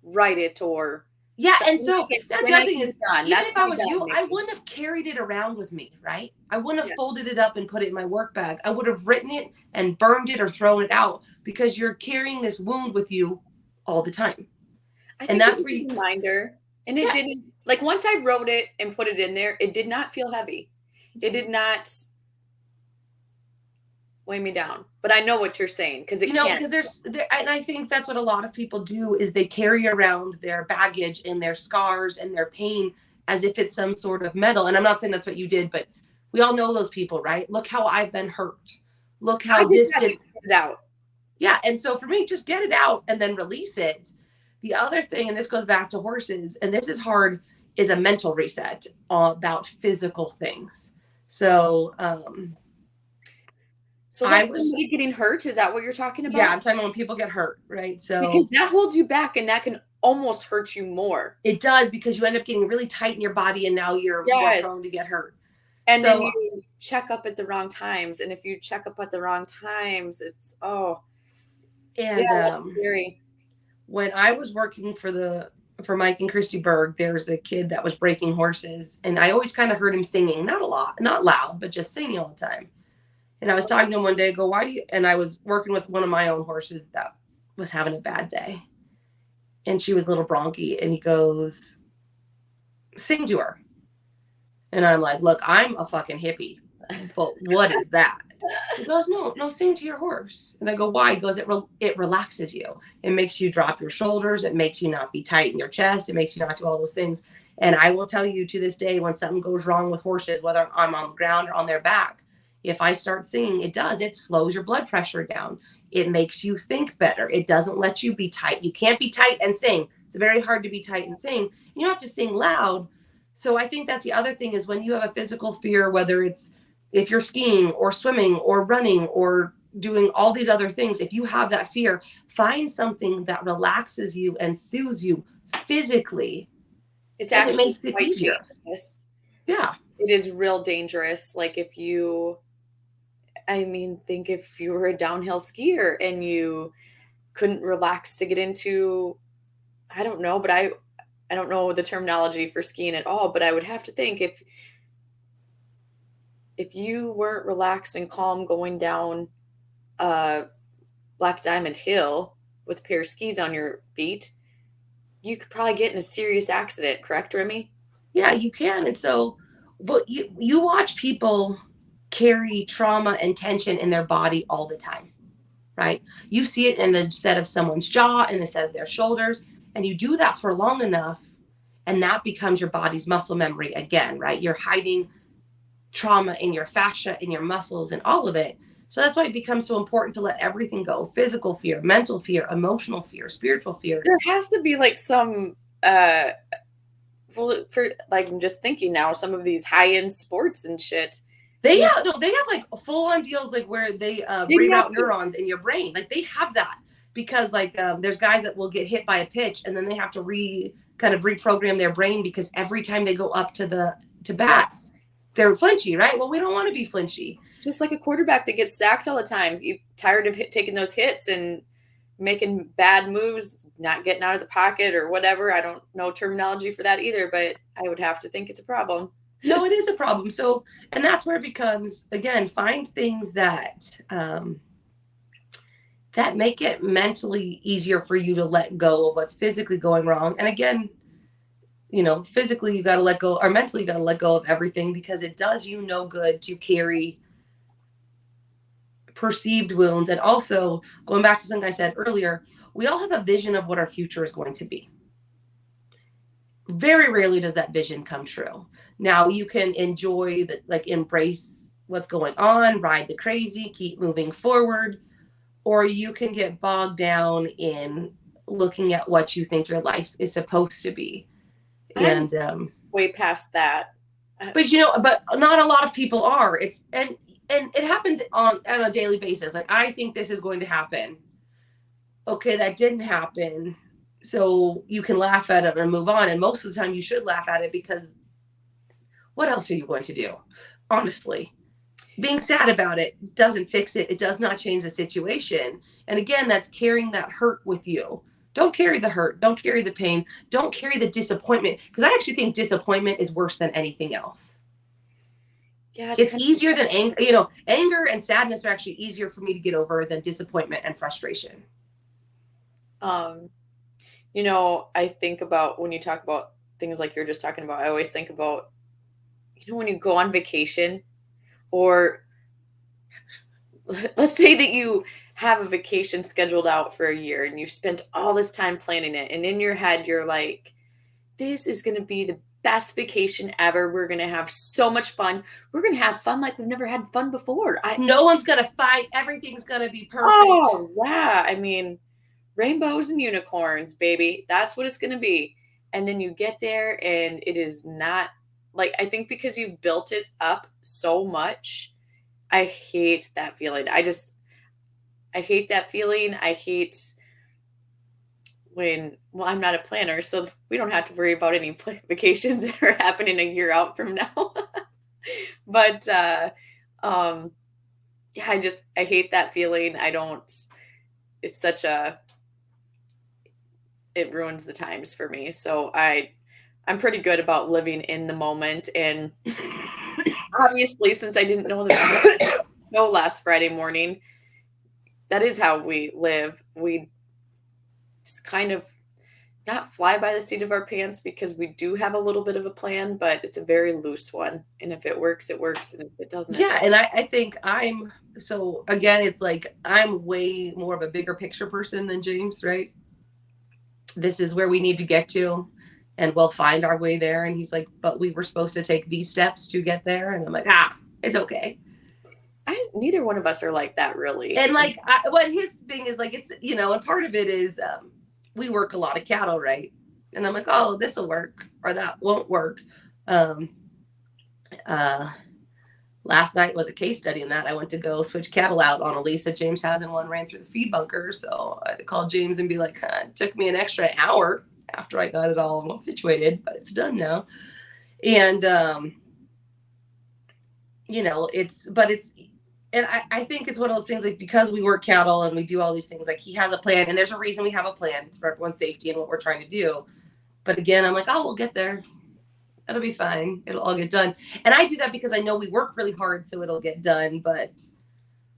write it or yeah, and so that's the other thing is, even if I was you, I wouldn't have carried it around with me, right? I wouldn't have folded it up and put it in my work bag. I would have written it and burned it or thrown it out because you're carrying this wound with you all the time. And that's where you reminder And it didn't, like, once I wrote it and put it in there, it did not feel heavy. It did not weigh me down. But I know what you're saying because it can. Because and I think that's what a lot of people do is they carry around their baggage and their scars and their pain as if it's some sort of metal. And I'm not saying that's what you did, but we all know those people, right? Look how I've been hurt. Look I how just this had to did. get it out. Yeah. And so for me, just get it out and then release it. The other thing, and this goes back to horses, and this is hard, is a mental reset about physical things. So, So, like somebody getting hurt, is that what you're talking about? Yeah, I'm talking about when people get hurt, right? So because that holds you back and that can almost hurt you more. It does, because you end up getting really tight in your body and now you're more prone to get hurt. And then you check up at the wrong times. And if you check up at the wrong times, it's, and that's scary. When I was working for Mike and Christy Berg, there's a kid that was breaking horses, and I always kind of heard him singing, not a lot, not loud, but just singing all the time. And I was talking to him one day, I go, why do you, and I was working with one of my own horses that was having a bad day. And she was a little bronky, and he goes, sing to her. And I'm like, look, I'm a fucking hippie, but what is that? He goes, no, sing to your horse. And I go, why? He goes, it relaxes you. It makes you drop your shoulders. It makes you not be tight in your chest. It makes you not do all those things. And I will tell you to this day, when something goes wrong with horses, whether I'm on the ground or on their back, if I start singing, it slows your blood pressure down. It makes you think better. It doesn't let you be tight. You can't be tight and sing. It's very hard to be tight and sing. You don't have to sing loud. So I think that's the other thing, is when you have a physical fear, whether it's if you're skiing or swimming or running or doing all these other things, if you have that fear, find something that relaxes you and soothes you physically. It's actually, it makes it easier. Dangerous. Yeah. It is real dangerous. Like think if you were a downhill skier and you couldn't relax to get into, I don't know, but I don't know the terminology for skiing at all, but I would have to think if you weren't relaxed and calm going down Black Diamond Hill with a pair of skis on your feet, you could probably get in a serious accident, correct, Remy? Yeah, you can. And so, but you watch people carry trauma and tension in their body all the time, right? You see it in the set of someone's jaw, in the set of their shoulders, and you do that for long enough, and that becomes your body's muscle memory again, right? You're hiding trauma in your fascia, in your muscles, and all of it. So that's why it becomes so important to let everything go: physical fear, mental fear, emotional fear, spiritual fear. There has to be like some for like, I'm just thinking now, some of these high-end sports and shit, they have like full-on deals, like where they reroute neurons in your brain. Like they have that, because like there's guys that will get hit by a pitch and then they have to reprogram their brain, because every time they go up to bat, they're flinchy, right? Well, we don't want to be flinchy. Just like a quarterback that gets sacked all the time. You're tired of taking those hits and making bad moves, not getting out of the pocket or whatever. I don't know terminology for that either, but I would have to think it's a problem. No, it is a problem. So, and that's where it becomes, again, find things that that make it mentally easier for you to let go of what's physically going wrong. And again, physically you got to let go, or mentally you got to let go of everything, because it does you no good to carry perceived wounds. And also, going back to something I said earlier, we all have a vision of what our future is going to be. Very rarely does that vision come true. Now you can enjoy embrace what's going on, ride the crazy, keep moving forward, or you can get bogged down in looking at what you think your life is supposed to be. And way past that. But but not a lot of people are. And it happens on a daily basis. Like, I think this is going to happen. Okay, that didn't happen. So you can laugh at it and move on. And most of the time you should laugh at it, because what else are you going to do? Honestly, being sad about it doesn't fix it. It does not change the situation. And again, that's carrying that hurt with you. Don't carry the hurt. Don't carry the pain. Don't carry the disappointment, because I actually think disappointment is worse than anything else. Yeah, it's easier than anger. Anger and sadness are actually easier for me to get over than disappointment and frustration. I think about when you talk about things like you're just talking about, I always think about, when you go on vacation, or let's say that you have a vacation scheduled out for a year and you spent all this time planning it. And in your head, you're like, this is going to be the best vacation ever. We're going to have so much fun. We're going to have fun like we've never had fun before. No one's going to fight. Everything's going to be perfect. Oh, yeah. I mean, rainbows and unicorns, baby. That's what it's going to be. And then you get there and it is not like, I think because you've built it up so much, I hate that feeling. I hate that feeling. I hate I'm not a planner, so we don't have to worry about any vacations that are happening a year out from now. But yeah, I hate that feeling. It's such it ruins the times for me. So I'm pretty good about living in the moment. And obviously, since I didn't know the show last Friday morning, that is how we live. We just kind of not fly by the seat of our pants, because we do have a little bit of a plan, but it's a very loose one. And if it works, it works. And if it doesn't, yeah. And I think so again, it's like, I'm way more of a bigger picture person than James, right? This is where we need to get to, and we'll find our way there. And he's like, but we were supposed to take these steps to get there. And I'm like, it's okay. Neither one of us are like that, really. And like, what his thing is like, it's, and part of it is, we work a lot of cattle, right? And I'm like, oh, this will work, or that won't work. Last night was a case study in that. I went to go switch cattle out on a lease that James has, and one ran through the feed bunker. So I had to call James and be like, it took me an extra hour after I got it all situated, but it's done now. And, and I think it's one of those things, like, because we work cattle and we do all these things, like, he has a plan, and there's a reason we have a plan. It's for everyone's safety and what we're trying to do. But again, I'm like, we'll get there. It'll be fine. It'll all get done. And I do that because I know we work really hard, so it'll get done. But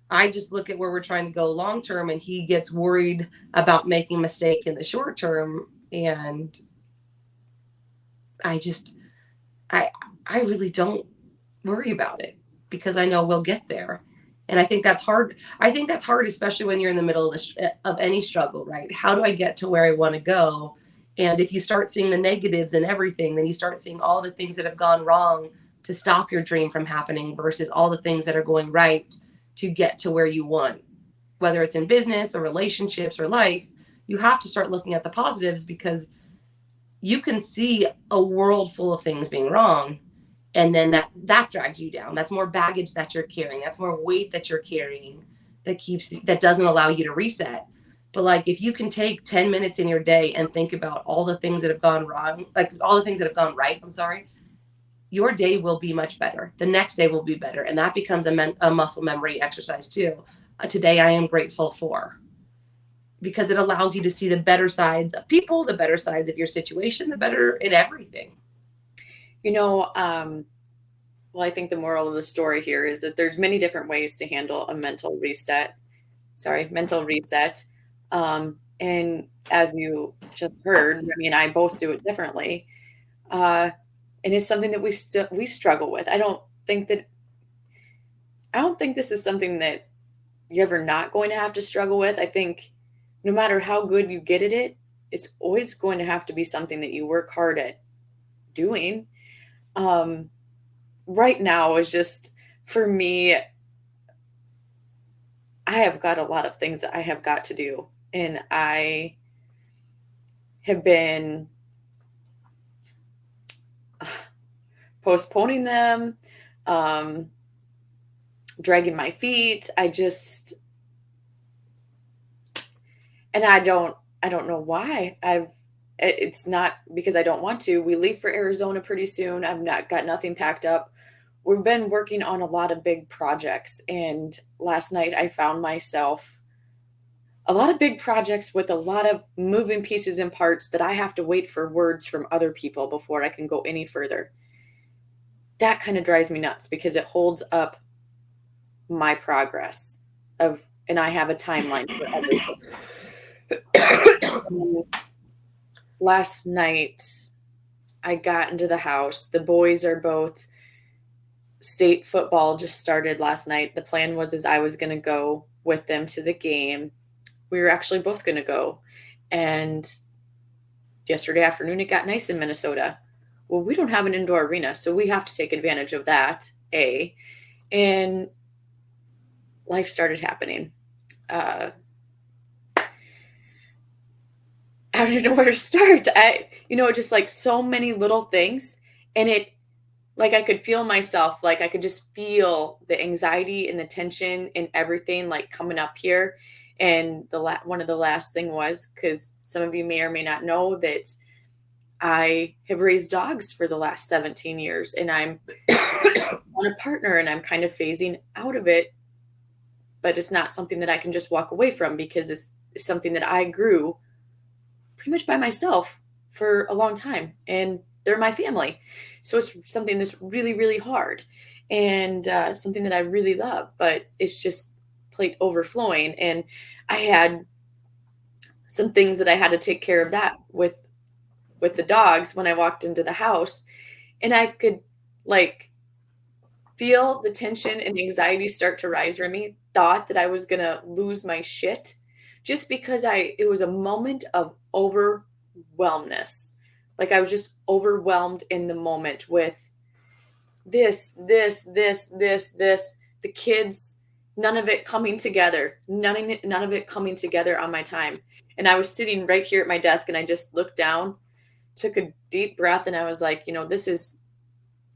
I just look at where we're trying to go long term, and he gets worried about making a mistake in the short term. And I really don't worry about it, because I know we'll get there. And I think that's hard. Especially when you're in the middle of any struggle, right? How do I get to where I want to go? And if you start seeing the negatives and everything, then you start seeing all the things that have gone wrong to stop your dream from happening, versus all the things that are going right to get to where you want. Whether it's in business or relationships or life, you have to start looking at the positives, because you can see a world full of things being wrong. And then that drags you down. That's more baggage that you're carrying. That's more weight that you're carrying that doesn't allow you to reset. But like, if you can take 10 minutes in your day and think about all the things that have gone wrong, like all the things that have gone right, your day will be much better. The next day will be better. And that becomes a muscle memory exercise too. Today I am grateful for, because it allows you to see the better sides of people, the better sides of your situation, the better in everything. Well, I think the moral of the story here is that there's many different ways to handle a mental reset. And as you just heard, Remy and I both do it differently. And it's something that we struggle with. I don't think this is something that you're ever not going to have to struggle with. I think no matter how good you get at it, it's always going to have to be something that you work hard at doing. Right now is just, for me, I have got a lot of things that I have got to do, and I have been postponing them, dragging my feet. I don't know why. It's not because I don't want to. We leave for Arizona pretty soon. I've not got nothing packed up. We've been working on a lot of big projects. And last night I found myself a lot of big projects with a lot of moving pieces and parts that I have to wait for words from other people before I can go any further. That kind of drives me nuts, because it holds up my progress and I have a timeline for everything. Last night I got into the house. The boys are both state football just started last night. The plan was is I was going to go with them to the game. We were actually both going to go. And yesterday afternoon it got nice in Minnesota. Well, we don't have an indoor arena, so we have to take advantage of that. And life started happening. I don't even know where to start. Just like so many little things. And it, like, I could feel myself, like, I could just feel the anxiety and the tension and everything, like, coming up here. And one of the last thing was, because some of you may or may not know that I have raised dogs for the last 17 years, and I'm on a partner, and I'm kind of phasing out of it. But it's not something that I can just walk away from, because it's something that I grew pretty much by myself for a long time, and they're my family. So it's something that's really, really hard, and something that I really love, but it's just plate overflowing. And I had some things that I had to take care of that with the dogs when I walked into the house, and I could, like, feel the tension and anxiety start to rise for me. Thought that I was gonna lose my shit, just because it was a moment of overwhelmness. Like, I was just overwhelmed in the moment with this, the kids, none of it coming together, none of it coming together on my time. And I was sitting right here at my desk, and I just looked down, took a deep breath, and I was like, this is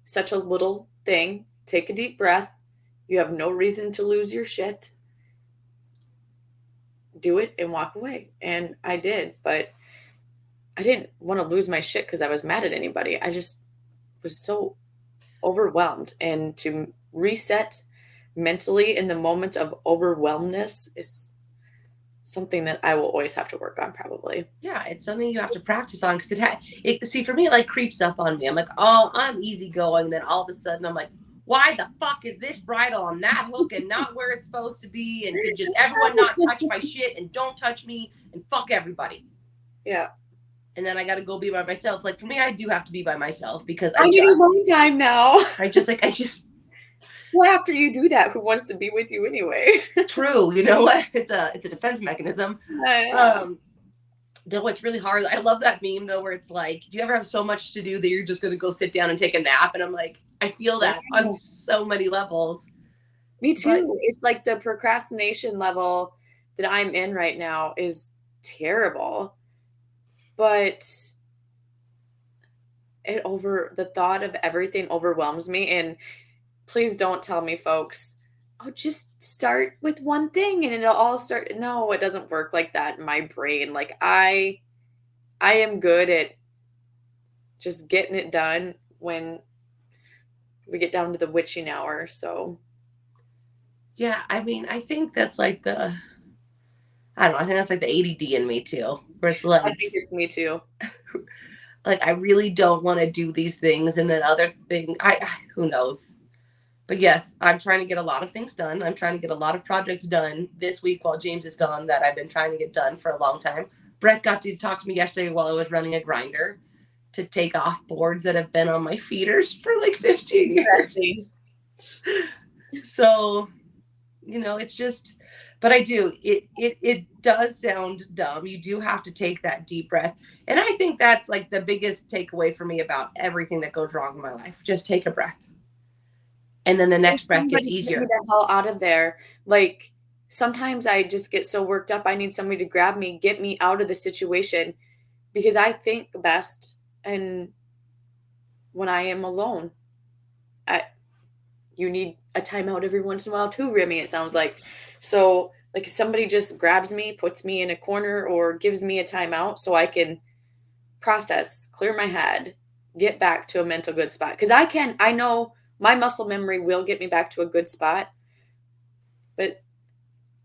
such a little thing. Take a deep breath. You have no reason to lose your shit. Do it and walk away. And I did, but I didn't want to lose my shit because I was mad at anybody. I just was so overwhelmed. And to reset mentally in the moment of overwhelmness is something that I will always have to work on, probably. Yeah, it's something you have to practice on, because see, for me, it like creeps up on me. I'm like, oh, I'm easygoing. And then all of a sudden I'm like, why the fuck is this bridle on that hook and not where it's supposed to be? And could just everyone not touch my shit and don't touch me and fuck everybody. Yeah. And then I got to go be by myself. Like, for me, I do have to be by myself, because I need a long time now. Well, after you do that, who wants to be with you anyway? True. You know what? It's a defense mechanism. Though it's really hard. I love that meme though, where it's like, do you ever have so much to do that you're just going to go sit down and take a nap? And I'm like, I feel that on so many levels. Me too. But it's like the procrastination level that I'm in right now is terrible. But the thought of everything overwhelms me. And please don't tell me, folks, oh, just start with one thing and it'll all start. No, it doesn't work like that in my brain. Like, I am good at just getting it done when we get down to the witching hour. So yeah, I mean, I think that's like I don't know, I think that's like the ADD in me too, where it's like, I think it's me too. Like, I really don't want to do these things, and then other thing, who knows. But yes, I'm trying to get a lot of things done. I'm trying to get a lot of projects done this week while James is gone that I've been trying to get done for a long time. Breck got to talk to me yesterday while I was running a grinder to take off boards that have been on my feeders for like 15 years. So, it's just, but I do, it does sound dumb. You do have to take that deep breath. And I think that's like the biggest takeaway for me about everything that goes wrong in my life. Just take a breath. And then the next breath gets easier. Get me the hell out of there. Like, sometimes I just get so worked up. I need somebody to grab me, get me out of the situation, because I think best and when I am alone. You need a timeout every once in a while too, Remy, it sounds like. So, like, if somebody just grabs me, puts me in a corner, or gives me a timeout so I can process, clear my head, get back to a mental good spot. Because I know my muscle memory will get me back to a good spot, but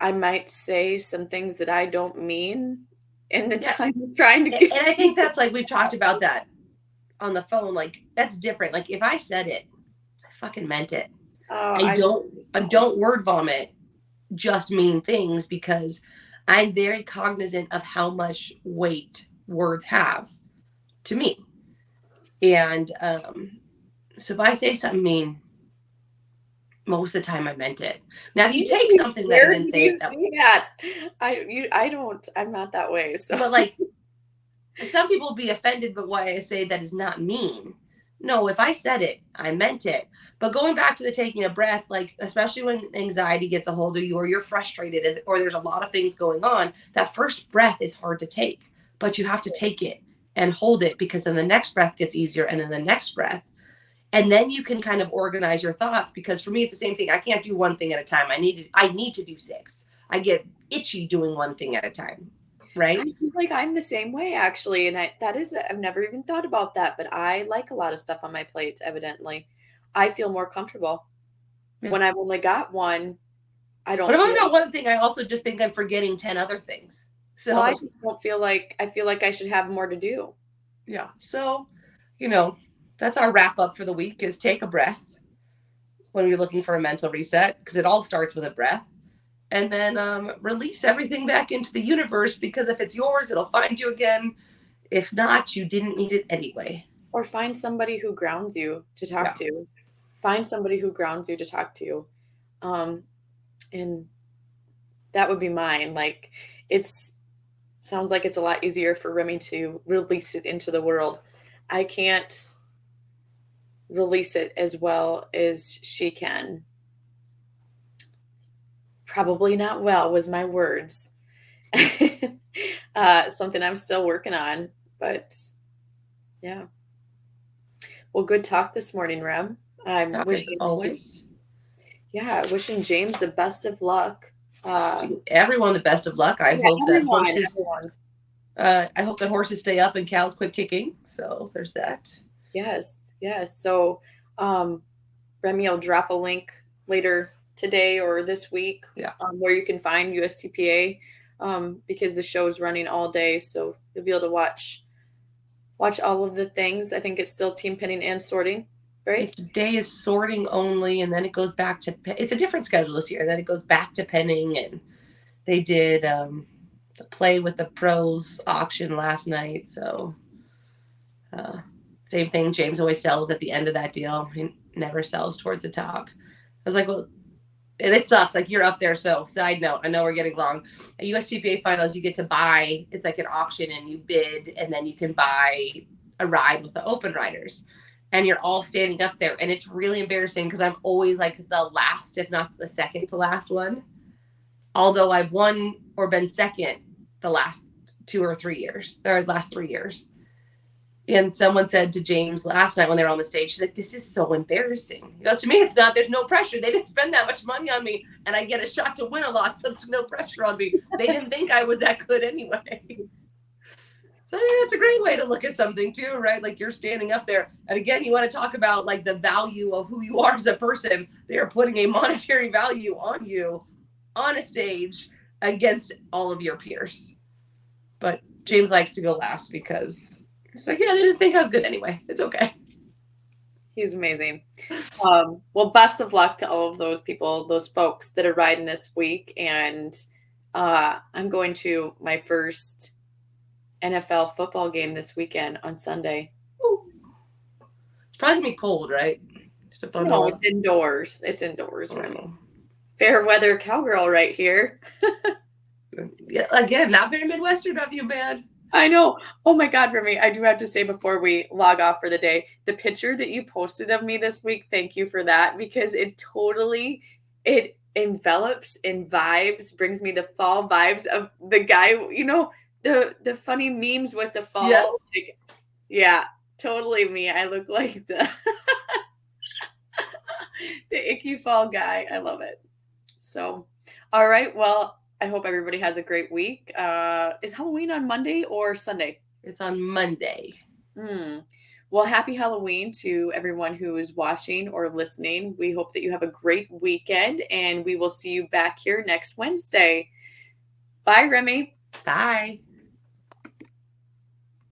I might say some things that I don't mean in the time of trying to get. And I think that's like, we've talked about that on the phone. Like, that's different. Like, if I said it, I fucking meant it. I don't word vomit just mean things, because I'm very cognizant of how much weight words have to me. And so if I say something mean, most of the time I meant it. Now, if you take something that I didn't say, you see that? I'm not that way. So, but like some people will be offended, but why I say that is not mean. No, if I said it, I meant it. But going back to the taking a breath, like especially when anxiety gets a hold of you or you're frustrated or there's a lot of things going on, that first breath is hard to take, but you have to take it and hold it because then the next breath gets easier and then the next breath. And then you can kind of organize your thoughts because for me it's the same thing. I can't do one thing at a time. I need to do six. I get itchy doing one thing at a time. Right? I feel like I'm the same way actually, and I've never even thought about that, but I like a lot of stuff on my plate, evidently. I feel more comfortable. Yeah. When I've only got one, I don't But if feel I've got one thing, I also just think I'm forgetting 10 other things. So well, I just don't feel like I should have more to do. Yeah. So, that's our wrap up for the week is take a breath when you're looking for a mental reset, because it all starts with a breath. And then release everything back into the universe because if it's yours, it'll find you again. If not, you didn't need it anyway. Or find somebody who grounds you to talk to. Find somebody who grounds you to talk to. And that would be mine. Like sounds like it's a lot easier for Remy to release it into the world. I can't release it as well as she can. Probably not well was my words. Something I'm still working on, but yeah. Well, good talk this morning, Rem. I'm wishing always. Yeah, wishing James the best of luck. Everyone the best of luck. I hope that horses. I hope that horses stay up and cows quit kicking. So there's that. Yes. So, Remy will drop a link later today or this week, where you can find USTPA, because the show's running all day, so you'll be able to watch all of the things. I think it's still team penning and sorting, right? Today is sorting only, and then it goes back to it's a different schedule this year. And then it goes back to penning, and they did the play with the pros auction last night. So same thing. James always sells at the end of that deal. He never sells towards the top. I was like, well, and it sucks. Like you're up there. So side note, I know we're getting long. At USTPA finals, you get to buy. It's like an auction, and you bid, and then you can buy a ride with the open riders. And you're all standing up there, and it's really embarrassing because I'm always like the last, if not the second to last one. Although I've won or been second the last 2 or 3 years, or last 3 years. And someone said to James last night when they were on the stage, she's like, this is so embarrassing. He goes, to me, it's not. There's no pressure. They didn't spend that much money on me, and I get a shot to win a lot, so there's no pressure on me. They didn't think I was that good anyway. So I think that's a great way to look at something too, right? Like you're standing up there. And again, you want to talk about like the value of who you are as a person. They are putting a monetary value on you on a stage against all of your peers. But James likes to go last because it's like, yeah, they didn't think I was good anyway. It's okay. He's amazing. Well, best of luck to all of those people, those folks that are riding this week. And I'm going to my first NFL football game this weekend on Sunday. Ooh. It's probably gonna be cold, right? No, it's indoors. It's indoors, Remy. Fair weather cowgirl right here. Yeah, again, not very Midwestern of you, man. I know. Oh my God, Remy, I do have to say before we log off for the day, the picture that you posted of me this week, thank you for that, because it envelops in vibes, brings me the fall vibes of the guy, the funny memes with the fall. Yes. Yeah, totally me. I look like the icky fall guy. I love it. So, all right. Well, I hope everybody has a great week. Is Halloween on Monday or Sunday? It's on Monday. Well, happy Halloween to everyone who is watching or listening. We hope that you have a great weekend, and we will see you back here next Wednesday. Bye, Remy. Bye.